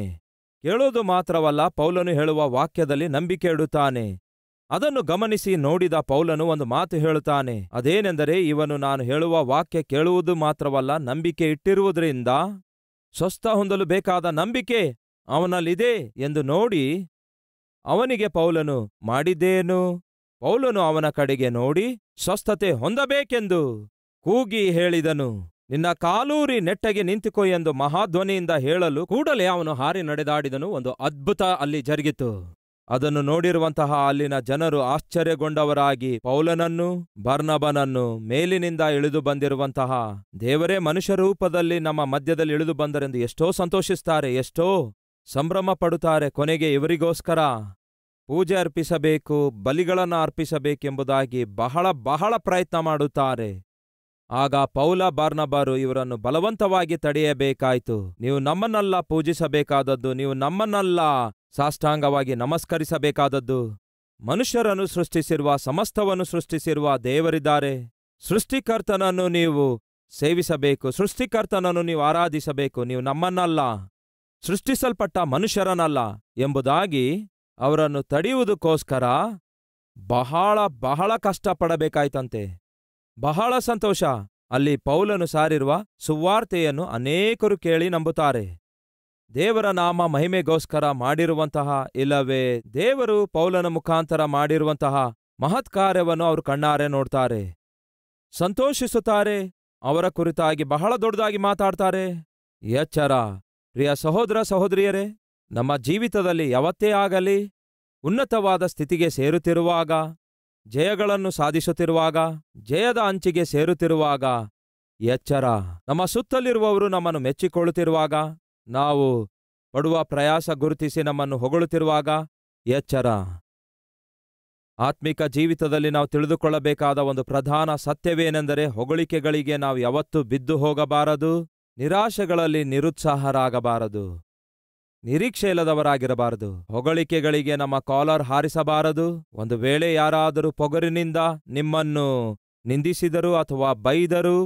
ಕೇಳೋದು ಮಾತ್ರವಲ್ಲ, ಪೌಲನು ಹೇಳುವ ವಾಕ್ಯದಲ್ಲಿ ನಂಬಿಕೆ ಇಡುತ್ತಾನೆ. ಅದನ್ನು ಗಮನಿಸಿ ನೋಡಿದ ಪೌಲನು ಒಂದು ಮಾತು ಹೇಳುತ್ತಾನೆ. ಅದೇನೆಂದರೆ, ಇವನು ನಾನು ಹೇಳುವ ವಾಕ್ಯ ಕೇಳುವುದು ಮಾತ್ರವಲ್ಲ, ನಂಬಿಕೆ ಇಟ್ಟಿರುವುದರಿಂದ ಸ್ವಸ್ಥ ಹೊಂದಲು ಬೇಕಾದ ನಂಬಿಕೆ ಅವನಲ್ಲಿದೆ ಎಂದು ನೋಡಿ ಅವನಿಗೆ ಪೌಲನು ಮಾಡಿದ್ದೇನು? ಪೌಲನು ಅವನ ಕಡೆಗೆ ನೋಡಿ ಸ್ವಸ್ಥತೆ ಹೊಂದಬೇಕೆಂದು ಕೂಗಿ ಹೇಳಿದನು. ನಿನ್ನ ಕಾಲೂರಿ ನೆಟ್ಟಗೆ ನಿಂತುಕೋ ಎಂದು ಮಹಾಧ್ವನಿಯಿಂದ ಹೇಳಲು ಕೂಡಲೇ ಅವನು ಹಾರಿ ನಡೆದಾಡಿದನು. ಒಂದು ಅದ್ಭುತ ಅಲ್ಲಿ ಜರುಗಿತು. ಅದನ್ನು ನೋಡಿರುವಂತಹ ಅಲ್ಲಿನ ಜನರು ಆಶ್ಚರ್ಯಗೊಂಡವರಾಗಿ ಪೌಲನನ್ನು, ಬರ್ನಬನನ್ನು ಮೇಲಿನಿಂದ ಇಳಿದು ಬಂದಿರುವಂತಹ ದೇವರೇ ಮನುಷ್ಯ ರೂಪದಲ್ಲಿ ನಮ್ಮ ಮಧ್ಯದಲ್ಲಿ ಇಳಿದು ಬಂದರೆಂದು ಎಷ್ಟೋ ಸಂತೋಷಿಸ್ತಾರೆ, ಎಷ್ಟೋ ಸಂಭ್ರಮ ಪಡುತ್ತಾರೆ. ಕೊನೆಗೆ ಇವರಿಗೋಸ್ಕರ ಪೂಜೆ ಅರ್ಪಿಸಬೇಕು, ಬಲಿಗಳನ್ನು ಅರ್ಪಿಸಬೇಕೆಂಬುದಾಗಿ ಬಹಳ ಬಹಳ ಪ್ರಯತ್ನ ಮಾಡುತ್ತಾರೆ. ಆಗ ಪೌಲ ಬಾರ್ನಬರು ಇವರನ್ನು ಬಲವಂತವಾಗಿ ತಡೆಯಬೇಕಾಯಿತು. ನೀವು ನಮ್ಮನ್ನೆಲ್ಲ ಪೂಜಿಸಬೇಕಾದದ್ದು, ನೀವು ನಮ್ಮನ್ನೆಲ್ಲ ಸಾಷ್ಟಾಂಗವಾಗಿ ನಮಸ್ಕರಿಸಬೇಕಾದದ್ದು. ಮನುಷ್ಯರನ್ನು ಸೃಷ್ಟಿಸಿರುವ, ಸಮಸ್ತವನ್ನು ಸೃಷ್ಟಿಸಿರುವ ದೇವರಿದ್ದಾರೆ. ಸೃಷ್ಟಿಕರ್ತನನ್ನು ನೀವು ಸೇವಿಸಬೇಕು, ಸೃಷ್ಟಿಕರ್ತನನ್ನು ನೀವು ಆರಾಧಿಸಬೇಕು, ನೀವು ನಮ್ಮನ್ನಲ್ಲ, ಸೃಷ್ಟಿಸಲ್ಪಟ್ಟ ಮನುಷ್ಯರನ್ನಲ್ಲ ಎಂಬುದಾಗಿ ಅವರನ್ನು ತಡೆಯುವುದಕ್ಕೋಸ್ಕರ ಬಹಳ ಬಹಳ ಕಷ್ಟಪಡಬೇಕಾಯ್ತಂತೆ. ಬಹಳ ಸಂತೋಷ, ಅಲ್ಲಿ ಪೌಲನು ಸಾರಿರುವ ಸುವಾರ್ತೆಯನ್ನು ಅನೇಕರು ಕೇಳಿ ನಂಬುತ್ತಾರೆ. ದೇವರ ನಾಮ ಮಹಿಮೆಗೋಸ್ಕರ ಮಾಡಿರುವಂತಹ, ಇಲ್ಲವೇ ದೇವರು ಪೌಲನ ಮುಖಾಂತರ ಮಾಡಿರುವಂತಹ ಮಹತ್ಕಾರ್ಯವನ್ನು ಅವರು ಕಣ್ಣಾರೆ ನೋಡ್ತಾರೆ, ಸಂತೋಷಿಸುತ್ತಾರೆ, ಅವರ ಕುರಿತಾಗಿ ಬಹಳ ದೊಡ್ಡದಾಗಿ ಮಾತಾಡ್ತಾರೆ. ಎಚ್ಚರ ಪ್ರಿಯ ಸಹೋದರ ಸಹೋದರಿಯರೇ, ನಮ್ಮ ಜೀವಿತದಲ್ಲಿ ಯಾವತ್ತೇ ಆಗಲಿ ಉನ್ನತವಾದ ಸ್ಥಿತಿಗೆ ಸೇರುತ್ತಿರುವಾಗ, ಜಯಗಳನ್ನು ಸಾಧಿಸುತ್ತಿರುವಾಗ, ಜಯದ ಅಂಚಿಗೆ ಸೇರುತ್ತಿರುವಾಗ ಎಚ್ಚರ. ನಮ್ಮ ಸುತ್ತಲಿರುವವರು ನಮ್ಮನ್ನು ಮೆಚ್ಚಿಕೊಳ್ಳುತ್ತಿರುವಾಗ, ನಾವು ಪಡುವ ಪ್ರಯಾಸ ಗುರುತಿಸಿ ನಮ್ಮನ್ನು ಹೊಗಳುತ್ತಿರುವಾಗ ಎಚ್ಚರ. ಆತ್ಮಿಕ ಜೀವಿತದಲ್ಲಿ ನಾವು ತಿಳಿದುಕೊಳ್ಳಬೇಕಾದ ಒಂದು ಪ್ರಧಾನ ಸತ್ಯವೇನೆಂದರೆ, ಹೊಗಳಿಕೆಗಳಿಗೆ ನಾವು ಯಾವತ್ತೂ ಬಿದ್ದು ಹೋಗಬಾರದು, ನಿರಾಶೆಗಳಲ್ಲಿ ನಿರುತ್ಸಾಹರಾಗಬಾರದು, ನಿರೀಕ್ಷೆ ಇಲ್ಲದವರಾಗಿರಬಾರದು. ಹೊಗಳಿಕೆಗಳಿಗೆ ನಮ್ಮ ಕಾಲರ್ ಹಾರಿಸಬಾರದು. ಒಂದು ವೇಳೆ ಯಾರಾದರೂ ಪೊಗರಿನಿಂದ ನಿಮ್ಮನ್ನು ನಿಂದಿಸಿದರೂ ಅಥವಾ ಬೈದರೂ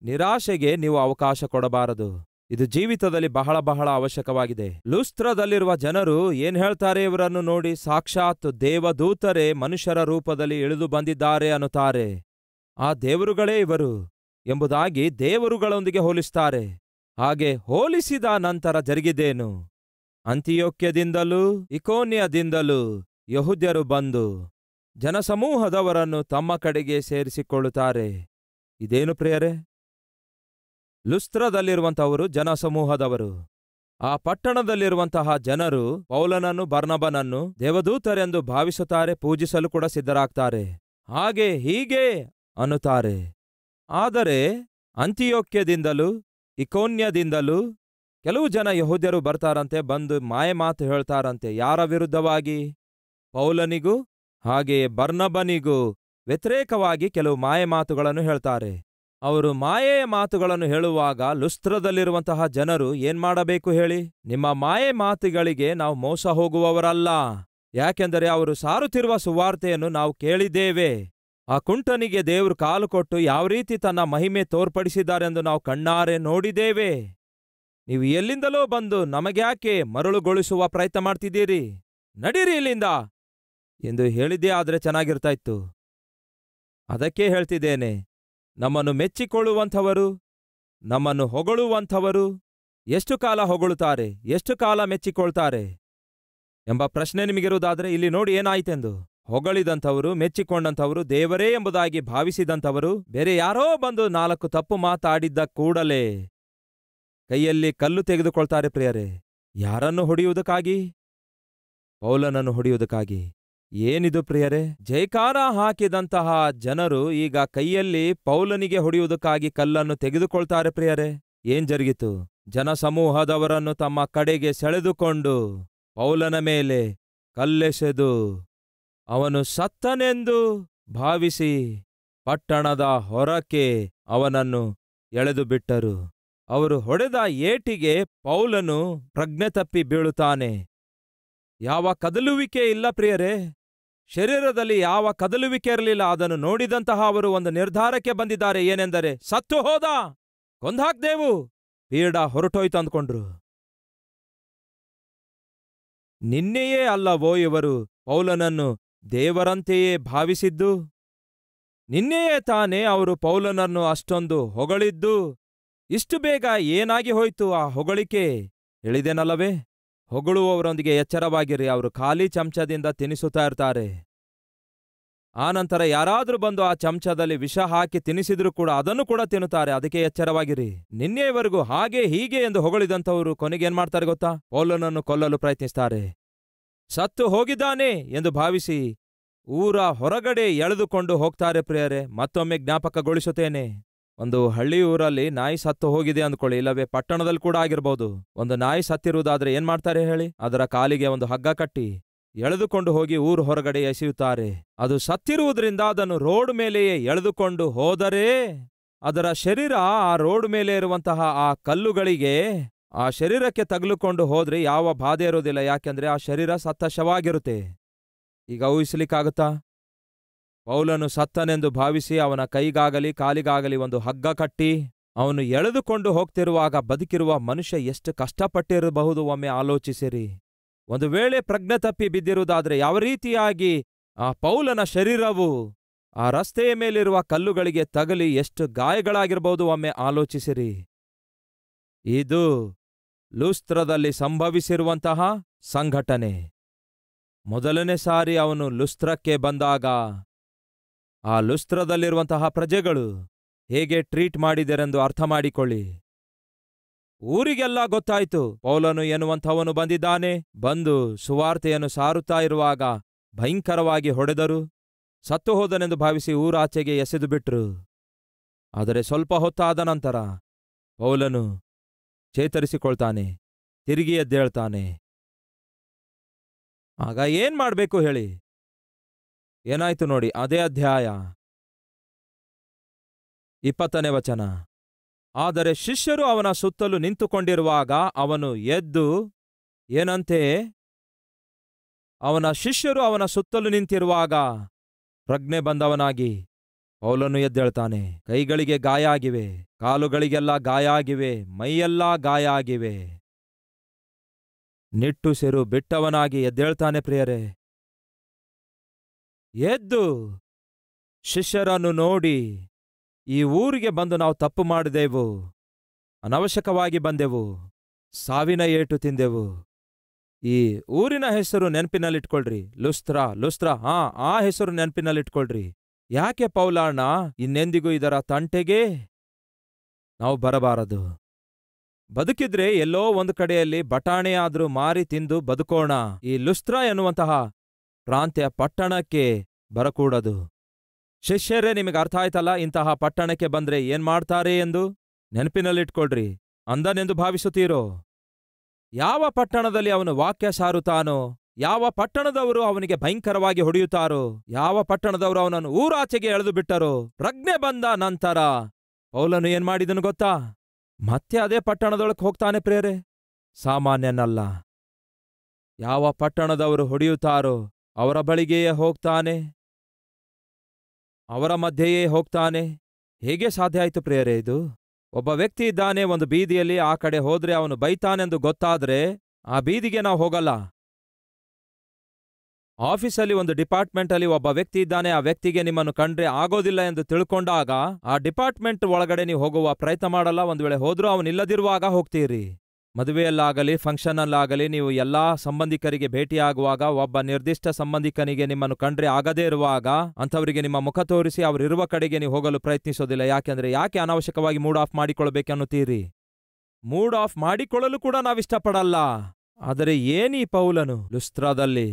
ನಿರಾಶೆಗೆ ನೀವು ಅವಕಾಶ ಕೊಡಬಾರದು. ಇದು ಜೀವಿತದಲ್ಲಿ ಬಹಳ ಬಹಳ ಅವಶ್ಯಕವಾಗಿದೆ. ಲುಸ್ತ್ರದಲ್ಲಿರುವ ಜನರು ಏನ್ ಹೇಳ್ತಾರೆ, ಇವರನ್ನು ನೋಡಿ ಸಾಕ್ಷಾತ್ ದೇವದೂತರೇ ಮನುಷ್ಯರ ರೂಪದಲ್ಲಿ ಇಳಿದು ಬಂದಿದ್ದಾರೆ ಅನ್ನುತ್ತಾರೆ. ಆ ದೇವರುಗಳೇ ಇವರು ಎಂಬುದಾಗಿ ದೇವರುಗಳೊಂದಿಗೆ ಹೋಲಿಸ್ತಾರೆ. ಹಾಗೆ ಹೋಲಿಸಿದ ನಂತರ ಜರುಗಿದೇನು? ಅಂತಿಯೋಕ್ಯದಿಂದಲೂ ಇಕೋನ್ಯದಿಂದಲೂ ಯಹೂದ್ಯರು ಬಂದು ಜನಸಮೂಹದವರನ್ನು ತಮ್ಮ ಕಡೆಗೆ ಸೇರಿಸಿಕೊಳ್ಳುತ್ತಾರೆ. ಇದೇನು ಪ್ರಿಯರೇ? ಲುಸ್ತ್ರದಲ್ಲಿರುವಂತಹವರು ಜನಸಮೂಹದವರು. ಆ ಪಟ್ಟಣದಲ್ಲಿರುವಂತಹ ಜನರು ಪೌಲನನ್ನು ಬರ್ನಬನನ್ನು ದೇವದೂತರೆಂದು ಭಾವಿಸುತ್ತಾರೆ, ಪೂಜಿಸಲು ಕೂಡ ಸಿದ್ಧರಾಗ್ತಾರೆ. ಹಾಗೆ ಹೀಗೆ ಅನ್ನುತ್ತಾರೆ. ಆದರೆ ಅಂತಿಯೋಕ್ಯದಿಂದಲೂ ಇಕೋನ್ಯದಿಂದಲೂ ಕೆಲವು ಜನ ಯಹೂದ್ಯರು ಬರ್ತಾರಂತೆ, ಬಂದು ಮಾಯ ಮಾತು ಹೇಳ್ತಾರಂತೆ. ಯಾರ ವಿರುದ್ಧವಾಗಿ? ಪೌಲನಿಗೂ ಹಾಗೆಯೇ ಬರ್ನಬನಿಗೂ ವ್ಯತಿರೇಕವಾಗಿ ಕೆಲವು ಮಾಯ ಮಾತುಗಳನ್ನು ಹೇಳ್ತಾರೆ. ಅವರು ಮಾಯೆಯ ಮಾತುಗಳನ್ನು ಹೇಳುವಾಗ ಲುಸ್ತ್ರದಲ್ಲಿರುವಂತಹ ಜನರು ಏನ್ ಮಾಡಬೇಕು ಹೇಳಿ? ನಿಮ್ಮ ಮಾಯೆ ಮಾತುಗಳಿಗೆ ನಾವು ಮೋಸ ಹೋಗುವವರಲ್ಲ, ಯಾಕೆಂದರೆ ಅವರು ಸಾರುತ್ತಿರುವ ಸುವಾರ್ತೆಯನ್ನು ನಾವು ಕೇಳಿದ್ದೇವೆ. ಆ ಕುಂಟನಿಗೆ ದೇವರು ಕಾಲು ಕೊಟ್ಟು ಯಾವ ರೀತಿ ತನ್ನ ಮಹಿಮೆ ತೋರ್ಪಡಿಸಿದ್ದಾರೆಂದು ನಾವು ಕಣ್ಣಾರೆ ನೋಡಿದ್ದೇವೆ. ನೀವು ಎಲ್ಲಿಂದಲೋ ಬಂದು ನಮಗ್ಯಾಕೆ ಮರಳುಗೊಳಿಸುವ ಪ್ರಯತ್ನ ಮಾಡ್ತಿದ್ದೀರಿ? ನಡೀರಿ ಇಲ್ಲಿಂದ ಎಂದು ಹೇಳಿದ್ದೇ ಆದ್ರೆ ಚೆನ್ನಾಗಿರ್ತಾ ಇತ್ತು. ಅದಕ್ಕೆ ಹೇಳ್ತಿದ್ದೇನೆ, ನಮ್ಮನ್ನು ಮೆಚ್ಚಿಕೊಳ್ಳುವಂಥವರು, ನಮ್ಮನ್ನು ಹೊಗಳುವಂಥವರು ಎಷ್ಟು ಕಾಲ ಹೊಗಳುತ್ತಾರೆ, ಎಷ್ಟು ಕಾಲ ಮೆಚ್ಚಿಕೊಳ್ತಾರೆ ಎಂಬ ಪ್ರಶ್ನೆ ನಿಮಗಿರುವುದಾದ್ರೆ ಇಲ್ಲಿ ನೋಡಿ ಏನಾಯ್ತೆಂದು. ಹೊಗಳಿದಂಥವರು, ಮೆಚ್ಚಿಕೊಂಡಂಥವರು ದೇವರೇ ಎಂಬುದಾಗಿ ಭಾವಿಸಿದಂಥವರು ಬೇರೆ ಯಾರೋ ಬಂದು 4 ತಪ್ಪು ಮಾತಾಡಿದ್ದ ಕೂಡಲೇ ಕೈಯಲ್ಲಿ ಕಲ್ಲು ತೆಗೆದುಕೊಳ್ತಾರೆ. ಪ್ರಿಯರೇ, ಯಾರನ್ನು ಹೊಡೆಯುವುದಕ್ಕಾಗಿ? ಪೌಲನನ್ನು ಹೊಡೆಯುವುದಕ್ಕಾಗಿ. ಏನಿದು ಪ್ರಿಯರೇ? ಜೈಕಾರ ಹಾಕಿದಂತಹ ಜನರು ಈಗ ಕೈಯಲ್ಲಿ ಪೌಲನಿಗೆ ಹೊಡೆಯುವುದಕ್ಕಾಗಿ ಕಲ್ಲನ್ನು ತೆಗೆದುಕೊಳ್ತಾರೆ. ಪ್ರಿಯರೇ, ಏನ್ ಜರುಗಿತು? ಜನಸಮೂಹದವರನ್ನು ತಮ್ಮ ಕಡೆಗೆ ಸೆಳೆದುಕೊಂಡು ಪೌಲನ ಮೇಲೆ ಕಲ್ಲೆಸೆದು ಅವನು ಸತ್ತನೆಂದು ಭಾವಿಸಿ ಪಟ್ಟಣದ ಹೊರಕ್ಕೆ ಅವನನ್ನು ಎಳೆದು ಬಿಟ್ಟರು. ಅವರು ಹೊಡೆದ ಏಟಿಗೆ ಪೌಲನು ಪ್ರಜ್ಞೆ ತಪ್ಪಿ ಬೀಳುತ್ತಾನೆ. ಯಾವ ಕದಲುವಿಕೆ ಇಲ್ಲ ಪ್ರಿಯರೇ, ಶರೀರದಲ್ಲಿ ಯಾವ ಕದಲುವಿಕೆ ಇರಲಿಲ್ಲ. ಅದನ್ನು ನೋಡಿದಂತಹ ಅವರು ಒಂದು ನಿರ್ಧಾರಕ್ಕೆ ಬಂದಿದ್ದಾರೆ, ಏನೆಂದರೆ ಸತ್ತು ಹೋದ, ಕೊಂದಾಕ್ದೇವು, ಪೀಡ ಹೊರಟೋಯ್ತು ಅಂದ್ಕೊಂಡ್ರು. ನಿನ್ನೆಯೇ ಅಲ್ಲವೋ ಇವರು ಪೌಲನನ್ನು ದೇವರಂತೆಯೇ ಭಾವಿಸಿದ್ದು? ನಿನ್ನೆಯೇ ತಾನೇ ಅವರು ಪೌಲನನ್ನು ಅಷ್ಟೊಂದು ಹೊಗಳಿದ್ದು? ಇಷ್ಟು ಬೇಗ ಏನಾಗಿ ಹೋಯ್ತು ಆ ಹೊಗಳಿಕೆ? ಹೇಳಿದೆನಲ್ಲವೇ, ಹೊಗಳುವವರೊಂದಿಗೆ ಎಚ್ಚರವಾಗಿರಿ. ಅವರು ಖಾಲಿ ಚಮಚದಿಂದ ತಿನ್ನಿಸುತ್ತಾ ಇರ್ತಾರೆ. ಆನಂತರ ಯಾರಾದ್ರೂ ಬಂದು ಆ ಚಮಚದಲ್ಲಿ ವಿಷ ಹಾಕಿ ತಿನ್ನಿಸಿದ್ರೂ ಕೂಡ ಅದನ್ನು ಕೂಡ ತಿನ್ನುತ್ತಾರೆ. ಅದಕ್ಕೆ ಎಚ್ಚರವಾಗಿರಿ. ನಿನ್ನೆಯವರೆಗೂ ಹಾಗೆ ಹೀಗೆ ಎಂದು ಹೊಗಳಿದಂಥವರು ಕೊನೆಗೇನ್ ಮಾಡ್ತಾರೆ ಗೊತ್ತಾ? ಪೌಲನನ್ನು ಕೊಲ್ಲಲು ಪ್ರಯತ್ನಿಸ್ತಾರೆ. ಸತ್ತು ಹೋಗಿದ್ದಾನೆ ಎಂದು ಭಾವಿಸಿ ಊರ ಹೊರಗಡೆ ಎಳೆದುಕೊಂಡು ಹೋಗ್ತಾರೆ. ಪ್ರಿಯರೇ, ಮತ್ತೊಮ್ಮೆ ಜ್ಞಾಪಕಗೊಳಿಸುತ್ತೇನೆ. ಒಂದು ಹಳ್ಳಿ ಊರಲ್ಲಿ ನಾಯಿ ಸತ್ತು ಹೋಗಿದೆ ಅಂದ್ಕೊಳ್ಳಿ, ಇಲ್ಲವೇ ಪಟ್ಟಣದಲ್ಲಿ ಕೂಡ ಆಗಿರ್ಬೋದು. ಒಂದು ನಾಯಿ ಸತ್ತಿರುವುದಾದ್ರೆ ಏನ್ ಮಾಡ್ತಾರೆ ಹೇಳಿ? ಅದರ ಕಾಲಿಗೆ ಒಂದು ಹಗ್ಗ ಕಟ್ಟಿ ಎಳೆದುಕೊಂಡು ಹೋಗಿ ಊರು ಹೊರಗಡೆ ಎಸೆಯುತ್ತಾರೆ. ಅದು ಸತ್ತಿರುವುದರಿಂದ ಅದನ್ನು ರೋಡ್ ಮೇಲೆಯೇ ಎಳೆದುಕೊಂಡು ಹೋದರೆ ಅದರ ಶರೀರ ಆ ರೋಡ್ ಮೇಲೆ ಇರುವಂತಹ ಆ ಕಲ್ಲುಗಳಿಗೆ, ಆ ಶರೀರಕ್ಕೆ ತಗುಲಿಕೊಂಡು ಹೋದ್ರೆ ಯಾವ ಬಾಧೆ ಇರೋದಿಲ್ಲ. ಯಾಕೆಂದ್ರೆ ಆ ಶರೀರ ಸತ್ತ ಶವವಾಗಿರುತ್ತೆ. ಈಗ ಊಹಿಸ್ಲಿಕ್ಕಾಗುತ್ತಾ? ಪೌಲನು ಸತ್ತನೆಂದು ಭಾವಿಸಿ ಅವನ ಕೈಗಾಗಲಿ ಕಾಲಿಗಾಗಲಿ ಒಂದು ಹಗ್ಗ ಕಟ್ಟಿ ಅವನು ಎಳೆದುಕೊಂಡು ಹೋಗ್ತಿರುವಾಗ ಬದುಕಿರುವ ಮನುಷ್ಯ ಎಷ್ಟು ಕಷ್ಟಪಟ್ಟಿರಬಹುದು ಒಮ್ಮೆ ಆಲೋಚಿಸಿರಿ. ಒಂದು ವೇಳೆ ಪ್ರಜ್ಞೆ ತಪ್ಪಿ ಬಿದ್ದಿರುವುದಾದ್ರೆ ಯಾವ ರೀತಿಯಾಗಿ ಆ ಪೌಲನ ಶರೀರವು ಆ ರಸ್ತೆಯ ಮೇಲಿರುವ ಕಲ್ಲುಗಳಿಗೆ ತಗಲಿ ಎಷ್ಟು ಗಾಯಗಳಾಗಿರಬಹುದು ಒಮ್ಮೆ ಆಲೋಚಿಸಿರಿ. ಇದು ಲುಸ್ತ್ರದಲ್ಲಿ ಸಂಭವಿಸಿರುವಂತಹ ಸಂಘಟನೆ. ಮೊದಲನೇ ಸಾರಿ ಅವನು ಲುಸ್ತ್ರಕ್ಕೆ ಬಂದಾಗ ಆ ಲುಸ್ತ್ರದಲ್ಲಿರುವಂತಹ ಪ್ರಜೆಗಳು ಹೇಗೆ ಟ್ರೀಟ್ ಮಾಡಿದರೆಂದು ಅರ್ಥ ಮಾಡಿಕೊಳ್ಳಿ. ಊರಿಗೆಲ್ಲ ಗೊತ್ತಾಯ್ತು ಪೌಲನು ಎನ್ನುವಂಥವನು ಬಂದಿದ್ದಾನೆ. ಬಂದು ಸುವಾರ್ತೆಯನ್ನು ಸಾರುತ್ತಾ ಇರುವಾಗ ಭಯಂಕರವಾಗಿ ಹೊಡೆದರು. ಸತ್ತು ಹೋದನೆಂದು ಭಾವಿಸಿ ಊರಾಚೆಗೆ ಎಸೆದು ಬಿಟ್ರು. ಆದರೆ ಸ್ವಲ್ಪ ಹೊತ್ತಾದ ನಂತರ ಪೌಲನು ಚೇತರಿಸಿಕೊಳ್ತಾನೆ, ತಿರುಗಿ ಎದ್ದೇಳ್ತಾನೆ. ಆಗ ಏನ್ ಮಾಡ್ಬೇಕು ಹೇಳಿ? ಏನಾಯ್ತು ನೋಡಿ, ಅದೇ ಅಧ್ಯಾಯ 20ನೇ ವಚನ. ಆದರೆ ಶಿಷ್ಯರು ಅವನ ಸುತ್ತಲೂ ನಿಂತುಕೊಂಡಿರುವಾಗ ಅವನು ಎದ್ದು, ಏನಂತೆ? ಅವನ ಶಿಷ್ಯರು ಅವನ ಸುತ್ತಲೂ ನಿಂತಿರುವಾಗ ಪ್ರಜ್ಞೆ ಬಂದವನಾಗಿ ಪೌಲನು ಎದ್ದೇಳ್ತಾನೆ. ಕೈಗಳಿಗೆ ಗಾಯ ಆಗಿವೆ, ಕಾಲುಗಳಿಗೆಲ್ಲ ಗಾಯ ಆಗಿವೆ, ಮೈಯೆಲ್ಲಾ ಗಾಯ ಆಗಿವೆ. ನಿಟ್ಟುಸಿರು ಬಿಟ್ಟವನಾಗಿ ಎದ್ದೇಳ್ತಾನೆ ಪ್ರಿಯರೇ. ಎದ್ದು ಶಿಷ್ಯರನ್ನು ನೋಡಿ, ಈ ಊರಿಗೆ ಬಂದು ನಾವು ತಪ್ಪು ಮಾಡಿದೆವು, ಅನವಶ್ಯಕವಾಗಿ ಬಂದೆವು, ಸಾವಿನ ಏಟು ತಿಂದೆವು. ಈ ಊರಿನ ಹೆಸರು ನೆನಪಿನಲ್ಲಿಟ್ಕೊಳ್ರಿ, ಲುಸ್ತ್ರ. ಆ ಹೆಸರು ನೆನಪಿನಲ್ಲಿಟ್ಕೊಳ್ರಿ. ಯಾಕೆ ಪೌಲಣ್ಣ ಇನ್ನೆಂದಿಗೂ ಇದರ ತಂಟೆಗೆ ನಾವು ಬರಬಾರದು? ಬದುಕಿದ್ರೆ ಎಲ್ಲೋ ಒಂದು ಕಡೆಯಲ್ಲಿ ಬಟಾಣೆಯಾದ್ರೂ ಮಾರಿ ತಿಂದು ಬದುಕೋಣ. ಈ ಲುಸ್ತ್ರ ಎನ್ನುವಂತಹ ಪ್ರಾಂತ್ಯ ಪಟ್ಟಣಕ್ಕೆ ಬರಕೂಡದು. ಶಿಷ್ಯರೇ, ನಿಮಗೆ ಅರ್ಥ ಆಯ್ತಲ್ಲ ಇಂತಹ ಪಟ್ಟಣಕ್ಕೆ ಬಂದ್ರೆ ಏನ್ ಮಾಡ್ತಾರೆ ಎಂದು? ನೆನಪಿನಲ್ಲಿಟ್ಕೊಳ್ರಿ. ಅಂದನೆಂದು ಭಾವಿಸುತ್ತೀರೋ? ಯಾವ ಪಟ್ಟಣದಲ್ಲಿ ಅವನು ವಾಕ್ಯ ಸಾರುತ್ತಾನೋ, ಯಾವ ಪಟ್ಟಣದವರು ಅವನಿಗೆ ಭಯಂಕರವಾಗಿ ಹೊಡೆಯುತ್ತಾರೋ, ಯಾವ ಪಟ್ಟಣದವರು ಅವನನ್ನು ಊರಾಚೆಗೆ ಎಳೆದು ಬಿಟ್ಟರೋ, ಪ್ರಜ್ಞೆ ಬಂದ ನಂತರ ಪೌಲನು ಏನ್ ಮಾಡಿದನು ಗೊತ್ತಾ? ಮತ್ತೆ ಅದೇ ಪಟ್ಟಣದೊಳಕ್ಕೆ ಹೋಗ್ತಾನೆ ಪ್ರೇರೆ. ಸಾಮಾನ್ಯನಲ್ಲ. ಯಾವ ಪಟ್ಟಣದವರು ಹೊಡೆಯುತ್ತಾರೋ ಅವರ ಬಳಿಗೆಯೇ ಹೋಗ್ತಾನೆ, ಅವರ ಮಧ್ಯೆಯೇ ಹೋಗ್ತಾನೆ. ಹೇಗೆ ಸಾಧ್ಯ ಆಯ್ತು ಪ್ರೇರೆ ಇದು? ಒಬ್ಬ ವ್ಯಕ್ತಿ ಇದ್ದಾನೆ ಒಂದು ಬೀದಿಯಲ್ಲಿ, ಆ ಕಡೆ ಹೋದ್ರೆ ಅವನು ಬೈತಾನೆಂದು ಗೊತ್ತಾದ್ರೆ ಆ ಬೀದಿಗೆ ನಾವು ಹೋಗಲ್ಲ. ಆಫೀಸಲ್ಲಿ ಒಂದು ಡಿಪಾರ್ಟ್ಮೆಂಟಲ್ಲಿ ಒಬ್ಬ ವ್ಯಕ್ತಿ ಇದ್ದಾನೆ, ಆ ವ್ಯಕ್ತಿಗೆ ನಿಮ್ಮನ್ನು ಕಂಡ್ರೆ ಆಗೋದಿಲ್ಲ ಎಂದು ತಿಳ್ಕೊಂಡಾಗ ಆ ಡಿಪಾರ್ಟ್ಮೆಂಟ್ ಒಳಗಡೆ ನೀವು ಹೋಗುವ ಪ್ರಯತ್ನ ಮಾಡಲ್ಲ. ಒಂದು ವೇಳೆ ಹೋದ್ರೂ ಅವನಿಲ್ಲದಿರುವಾಗ ಹೋಗ್ತೀರಿ. ಮದುವೆಯಲ್ಲಾಗಲಿ ಫಂಕ್ಷನ್ನಲ್ಲಾಗಲಿ ನೀವು ಎಲ್ಲಾ ಸಂಬಂಧಿಕರಿಗೆ ಭೇಟಿಯಾಗುವಾಗ ಒಬ್ಬ ನಿರ್ದಿಷ್ಟ ಸಂಬಂಧಿಕನಿಗೆ ನಿಮ್ಮನ್ನು ಕಂಡ್ರೆ ಆಗದೇ ಇರುವಾಗ ಅಂಥವರಿಗೆ ನಿಮ್ಮ ಮುಖ ತೋರಿಸಿ ಅವರಿರುವ ಕಡೆಗೆ ನೀವು ಹೋಗಲು ಪ್ರಯತ್ನಿಸೋದಿಲ್ಲ. ಯಾಕೆ ಅನಾವಶ್ಯಕವಾಗಿ ಮೂಡ್ ಆಫ್ ಮಾಡಿಕೊಳ್ಬೇಕನ್ನುತ್ತೀರಿ? ಮೂಡ್ ಆಫ್ ಮಾಡಿಕೊಳ್ಳಲು ಕೂಡ ನಾವಿಷ್ಟಪಡಲ್ಲ. ಆದರೆ ಏನೀ ಪೌಲನು ಲುಸ್ತ್ರದಲ್ಲಿ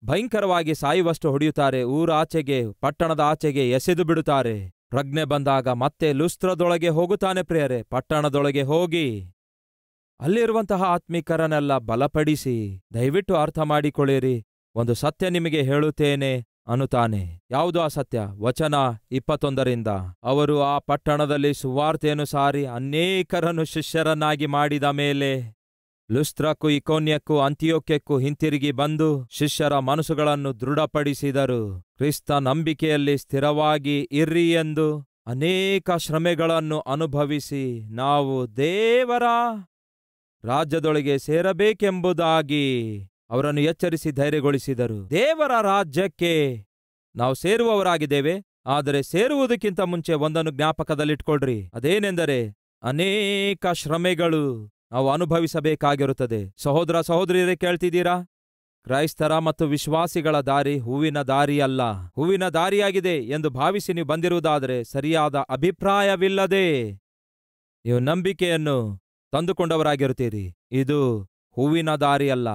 ಭಯಂಕರವಾಗಿ ಸಾಯುವಷ್ಟು ಹೊಡೆಯುತ್ತಾರೆ. ಊರಾಚೆಗೆ, ಪಟ್ಟಣದ ಆಚೆಗೆ ಎಸೆದು ಬಿಡುತ್ತಾರೆ. ಪ್ರಜ್ಞೆ ಬಂದಾಗ ಮತ್ತೆ ಲುಸ್ತ್ರದೊಳಗೆ ಹೋಗುತ್ತಾನೆ ಪ್ರಿಯರೇ. ಪಟ್ಟಣದೊಳಗೆ ಹೋಗಿ ಅಲ್ಲಿರುವಂತಹ ಆತ್ಮಿಕರನ್ನೆಲ್ಲ ಬಲಪಡಿಸಿ, ದಯವಿಟ್ಟು ಅರ್ಥ ಮಾಡಿಕೊಳ್ಳಿರಿ, ಒಂದು ಸತ್ಯ ನಿಮಗೆ ಹೇಳುತ್ತೇನೆ ಅನ್ನುತ್ತಾನೆ. ಯಾವುದು ಆ ಸತ್ಯ? ವಚನ 21ರಿಂದ. ಅವರು ಆ ಪಟ್ಟಣದಲ್ಲಿ ಸುವಾರ್ತೆಯನ್ನು ಸಾರಿ ಅನೇಕರನ್ನು ಶಿಷ್ಯರನ್ನಾಗಿ ಮಾಡಿದ ಮೇಲೆ ಲುಸ್ತ್ರಕ್ಕೂ ಇಕೋನ್ಯಕ್ಕೂ ಅಂತಿಯೋಕ್ಯಕ್ಕೂ ಹಿಂತಿರುಗಿ ಬಂದು ಶಿಷ್ಯರ ಮನಸ್ಸುಗಳನ್ನು ದೃಢಪಡಿಸಿದರು. ಕ್ರಿಸ್ತ ನಂಬಿಕೆಯಲ್ಲಿ ಸ್ಥಿರವಾಗಿ ಇರ್ರಿ ಎಂದು ಅನೇಕ ಶ್ರಮೆಗಳನ್ನು ಅನುಭವಿಸಿ ನಾವು ದೇವರ ರಾಜ್ಯದೊಳಗೆ ಸೇರಬೇಕೆಂಬುದಾಗಿ ಅವರನ್ನು ಎಚ್ಚರಿಸಿ ಧೈರ್ಯಗೊಳಿಸಿದರು. ದೇವರ ರಾಜ್ಯಕ್ಕೆ ನಾವು ಸೇರುವವರಾಗಿದ್ದೇವೆ. ಆದರೆ ಸೇರುವುದಕ್ಕಿಂತ ಮುಂಚೆ ಒಂದನ್ನು ಜ್ಞಾಪಕದಲ್ಲಿಟ್ಕೊಳ್ರಿ. ಅದೇನೆಂದರೆ ಅನೇಕ ಶ್ರಮೆಗಳು ನಾವು ಅನುಭವಿಸಬೇಕಾಗಿರುತ್ತದೆ. ಸಹೋದರ ಸಹೋದರಿಯರೇ, ಕೇಳ್ತಿದ್ದೀರಾ? ಕ್ರೈಸ್ತರ ಮತ್ತು ವಿಶ್ವಾಸಿಗಳ ದಾರಿ ಹೂವಿನ ದಾರಿಯಲ್ಲ. ಹೂವಿನ ದಾರಿಯಾಗಿದೆ ಎಂದು ಭಾವಿಸಿ ನೀವು ಬಂದಿರುವುದಾದರೆ ಸರಿಯಾದ ಅಭಿಪ್ರಾಯವಿಲ್ಲದೆ ನೀವು ನಂಬಿಕೆಯನ್ನು ತಂದುಕೊಂಡವರಾಗಿರುತ್ತೀರಿ. ಇದು ಹೂವಿನ ದಾರಿಯಲ್ಲ.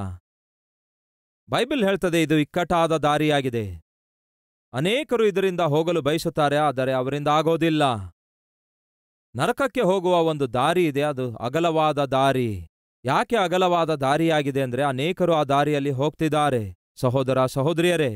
ಬೈಬಲ್ ಹೇಳ್ತದೆ ಇದು ಇಕ್ಕಟ್ಟಾದ ದಾರಿಯಾಗಿದೆ. ಅನೇಕರು ಇದರಿಂದ ಹೋಗಲು ಬಯಸುತ್ತಾರೆ, ಆದರೆ ಅವರಿಂದ ಆಗೋದಿಲ್ಲ. ನರಕಕ್ಕೆ ಹೋಗುವ ಒಂದು ದಾರಿ ಇದೆ, ಅದು ಅಗಲವಾದ ದಾರಿ. ಯಾಕೆ ಅಗಲವಾದ ದಾರಿಯಾಗಿದೆ ಅಂದ್ರೆ ಅನೇಕರು ಆ ದಾರಿಯಲ್ಲಿ ಹೋಗ್ತಿದ್ದಾರೆ. ಸಹೋದರ ಸಹೋದರಿಯರೇ,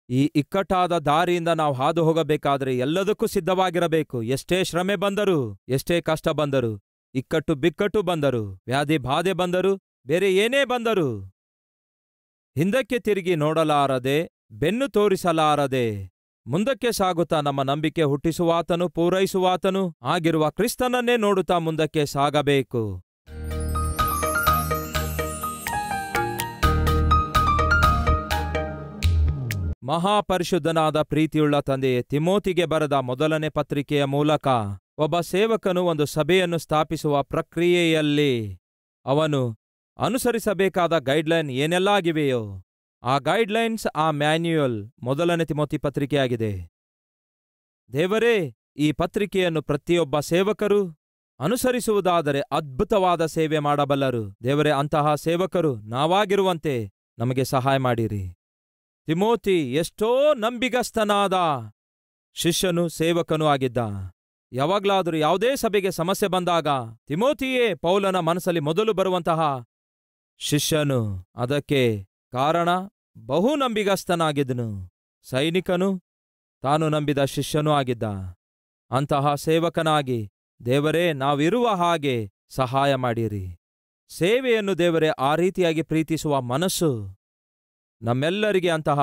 ಈ ಇಕ್ಕಟ್ಟಾದ ದಾರಿಯಿಂದ ನಾವು ಹಾದು ಹೋಗಬೇಕಾದ್ರೆ ಎಲ್ಲದಕ್ಕೂ ಸಿದ್ಧವಾಗಿರಬೇಕು. ಎಷ್ಟೇ ಶ್ರಮೆ ಬಂದರು, ಎಷ್ಟೇ ಕಷ್ಟ ಬಂದರು, ಇಕ್ಕಟ್ಟು ಬಿಕ್ಕಟ್ಟು ಬಂದರು, ವ್ಯಾಧಿ ಬಾಧೆ ಬಂದರು, ಬೇರೆ ಏನೇ ಬಂದರು, ಹಿಂದಕ್ಕೆ ತಿರುಗಿ ನೋಡಲಾರದೆ, ಬೆನ್ನು ತೋರಿಸಲಾರದೆ ಮುಂದಕ್ಕೆ ಸಾಗುತ್ತಾ ನಮ್ಮ ನಂಬಿಕೆ ಹುಟ್ಟಿಸುವಾತನು, ಪೂರೈಸುವಾತನು ಆಗಿರುವ ಕ್ರಿಸ್ತನನ್ನೇ ನೋಡುತ್ತಾ ಮುಂದಕ್ಕೆ ಸಾಗಬೇಕು. ಮಹಾಪರಿಶುದ್ಧನಾದ ಪ್ರೀತಿಯುಳ್ಳ ತಂದೆಯೇ, ತಿಮೋತಿಗೆ ಬರೆದ ಮೊದಲನೇ ಪತ್ರಿಕೆಯ ಮೂಲಕ ಒಬ್ಬ ಸೇವಕನು ಒಂದು ಸಭೆಯನ್ನು ಸ್ಥಾಪಿಸುವ ಪ್ರಕ್ರಿಯೆಯಲ್ಲಿ ಅವನು ಅನುಸರಿಸಬೇಕಾದ ಗೈಡ್ಲೈನ್ ಏನೆಲ್ಲ ಆಗಿವೆಯೋ ಆ ಗೈಡ್ಲೈನ್ಸ್, ಆ ಮ್ಯಾನ್ಯುಯಲ್ ಮೊದಲನೇ ತಿಮೋತಿ ಪತ್ರಿಕೆಯಾಗಿದೆ. ದೇವರೇ, ಈ ಪತ್ರಿಕೆಯನ್ನು ಪ್ರತಿಯೊಬ್ಬ ಸೇವಕರು ಅನುಸರಿಸುವುದಾದರೆ ಅದ್ಭುತವಾದ ಸೇವೆ ಮಾಡಬಲ್ಲರು. ದೇವರೇ, ಅಂತಹ ಸೇವಕರು ನಾವಾಗಿರುವಂತೆ ನಮಗೆ ಸಹಾಯ ಮಾಡಿರಿ. ತಿಮೋತಿ ಎಷ್ಟೋ ನಂಬಿಗಸ್ತನಾದ ಶಿಷ್ಯನು, ಸೇವಕನೂ ಆಗಿದ್ದ. ಯಾವಾಗಲಾದರೂ ಯಾವುದೇ ಸಭೆಗೆ ಸಮಸ್ಯೆ ಬಂದಾಗ ತಿಮೋತಿಯೇ ಪೌಲನ ಮನಸ್ಸಲ್ಲಿ ಮೊದಲು ಬರುವಂತಹ ಶಿಷ್ಯನು. ಅದಕ್ಕೆ ಕಾರಣ, ಬಹು ನಂಬಿಗಸ್ತನಾಗಿದ್ದನು, ಸೈನಿಕನು, ತಾನು ನಂಬಿದ ಶಿಷ್ಯನೂ ಆಗಿದ್ದ. ಅಂತಹ ಸೇವಕನಾಗಿ ದೇವರೇ ನಾವಿರುವ ಹಾಗೆ ಸಹಾಯ ಮಾಡಿರಿ. ಸೇವೆಯನ್ನು ದೇವರೇ ಆ ರೀತಿಯಾಗಿ ಪ್ರೀತಿಸುವ ಮನಸ್ಸು ನಮ್ಮೆಲ್ಲರಿಗೆ ಅಂತಹ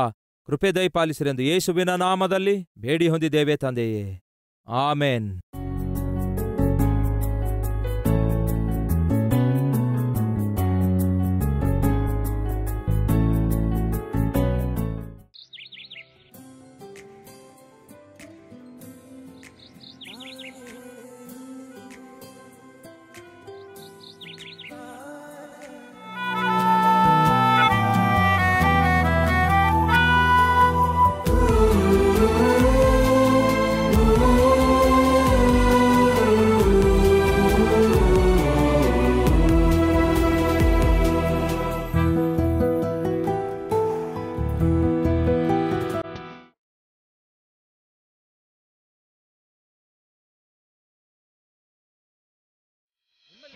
ಕೃಪೆ ದಯಪಾಲಿಸಿರೆಂದು ಯೇಸುವಿನ ನಾಮದಲ್ಲಿ ಬೇಡಿ ಹೊಂದಿದ್ದೇವೆ ತಂದೆಯೇ, ಆಮೇನ್.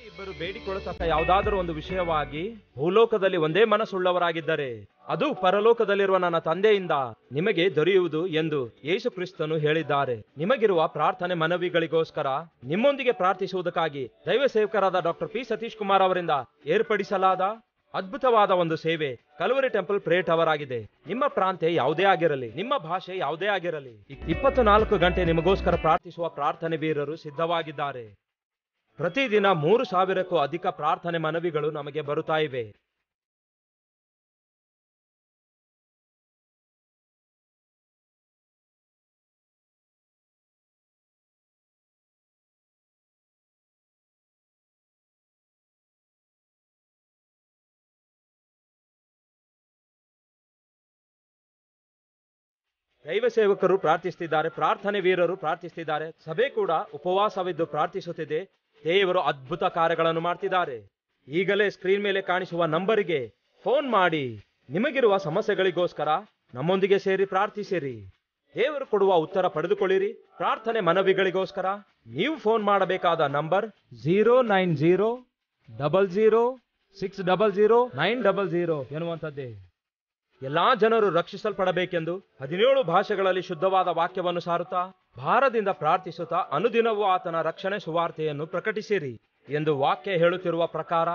ಇಬ್ಬರು ಬೇಡಿಕೊಳ್ಳತಕ್ಕ ಯಾವುದಾದರೂ ಒಂದು ವಿಷಯವಾಗಿ ಭೂಲೋಕದಲ್ಲಿ ಒಂದೇ ಮನಸ್ಸುಳ್ಳವರಾಗಿದ್ದರೆ ಅದು ಪರಲೋಕದಲ್ಲಿರುವ ನನ್ನ ತಂದೆಯಿಂದ ನಿಮಗೆ ದೊರೆಯುವುದು ಎಂದು ಯೇಸು ಕ್ರಿಸ್ತನು ಹೇಳಿದ್ದಾರೆ. ನಿಮಗಿರುವ ಪ್ರಾರ್ಥನೆ ಮನವಿಗಳಿಗೋಸ್ಕರ ನಿಮ್ಮೊಂದಿಗೆ ಪ್ರಾರ್ಥಿಸುವುದಕ್ಕಾಗಿ ದೈವ ಸೇವಕರಾದ ಡಾಕ್ಟರ್ ಪಿ ಸತೀಶ್ ಕುಮಾರ್ ಅವರಿಂದ ಏರ್ಪಡಿಸಲಾದ ಅದ್ಭುತವಾದ ಒಂದು ಸೇವೆ ಕಲ್ವರಿ ಟೆಂಪಲ್ ಪ್ರೇಯರ್ ಟವರ್ ಆಗಿದೆ. ನಿಮ್ಮ ಪ್ರಾಂತ್ಯ ಯಾವುದೇ ಆಗಿರಲಿ, ನಿಮ್ಮ ಭಾಷೆ ಯಾವುದೇ ಆಗಿರಲಿ, 24 ಗಂಟೆ ನಿಮಗೋಸ್ಕರ ಪ್ರಾರ್ಥಿಸುವ ಪ್ರಾರ್ಥನೆ ವೀರರು ಸಿದ್ಧವಾಗಿದ್ದಾರೆ. ಪ್ರತಿದಿನ 3,000ಕ್ಕೂ ಅಧಿಕ ಪ್ರಾರ್ಥನೆ ಮನವಿಗಳು ನಮಗೆ ಬರುತ್ತಾ ಇವೆ. ದೈವ ಸೇವಕರು ಪ್ರಾರ್ಥಿಸುತ್ತಿದ್ದಾರೆ, ಪ್ರಾರ್ಥನೆ ವೀರರು ಪ್ರಾರ್ಥಿಸುತ್ತಿದ್ದಾರೆ, ಸಭೆ ಕೂಡ ಉಪವಾಸವಿದ್ದು ಪ್ರಾರ್ಥಿಸುತ್ತಿದೆ. ದೇವರು ಅದ್ಭುತ ಕಾರ್ಯಗಳನ್ನು ಮಾಡ್ತಿದ್ದಾರೆ. ಈಗಲೇ ಸ್ಕ್ರೀನ್ ಮೇಲೆ ಕಾಣಿಸುವ ನಂಬರಿಗೆ ಫೋನ್ ಮಾಡಿ ನಿಮಗಿರುವ ಸಮಸ್ಯೆಗಳಿಗೋಸ್ಕರ ನಮ್ಮೊಂದಿಗೆ ಸೇರಿ ಪ್ರಾರ್ಥಿಸಿರಿ. ದೇವರು ಕೊಡುವ ಉತ್ತರ ಪಡೆದುಕೊಳ್ಳಿರಿ. ಪ್ರಾರ್ಥನೆ ಮನವಿಗಳಿಗೋಸ್ಕರ ನೀವು ಫೋನ್ ಮಾಡಬೇಕಾದ ನಂಬರ್ 09000600900 ಎನ್ನುವಂಥದ್ದೇ. ಎಲ್ಲಾ ಜನರು ರಕ್ಷಿಸಲ್ಪಡಬೇಕೆಂದು 17 ಭಾಷೆಗಳಲ್ಲಿ ಶುದ್ಧವಾದ ವಾಕ್ಯವನ್ನು ಸಾರುತ್ತಾ ಭಾರದಿಂದ ಪ್ರಾರ್ಥಿಸುತ್ತಾ ಅನುದಿನವೂ ಆತನ ರಕ್ಷಣೆ ಸುವಾರ್ತೆಯನ್ನು ಪ್ರಕಟಿಸಿರಿ ಎಂದು ವಾಕ್ಯ ಹೇಳುತ್ತಿರುವ ಪ್ರಕಾರ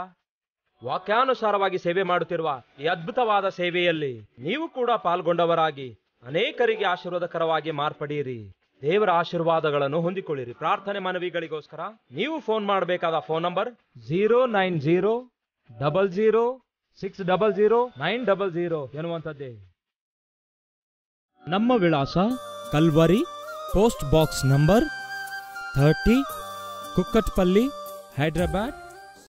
ವಾಕ್ಯಾನುಸಾರವಾಗಿ ಸೇವೆ ಮಾಡುತ್ತಿರುವ ಈ ಅದ್ಭುತವಾದ ಸೇವೆಯಲ್ಲಿ ನೀವು ಕೂಡ ಪಾಲ್ಗೊಂಡವರಾಗಿ ಅನೇಕರಿಗೆ ಆಶೀರ್ವಾದಕರವಾಗಿ ಮಾರ್ಪಡಿರಿ. ದೇವರ ಆಶೀರ್ವಾದಗಳನ್ನು ಹೊಂದಿಕೊಳ್ಳಿರಿ. ಪ್ರಾರ್ಥನೆ ಮನವಿಗಳಿಗೋಸ್ಕರ ನೀವು ಫೋನ್ ಮಾಡಬೇಕಾದ ಫೋನ್ ನಂಬರ್ 09000600900 ಎನ್ನುವಂಥದ್ದೇ. ನಮ್ಮ ವಿಳಾಸ Calvary, post box number 30, Kukatpally, Hyderabad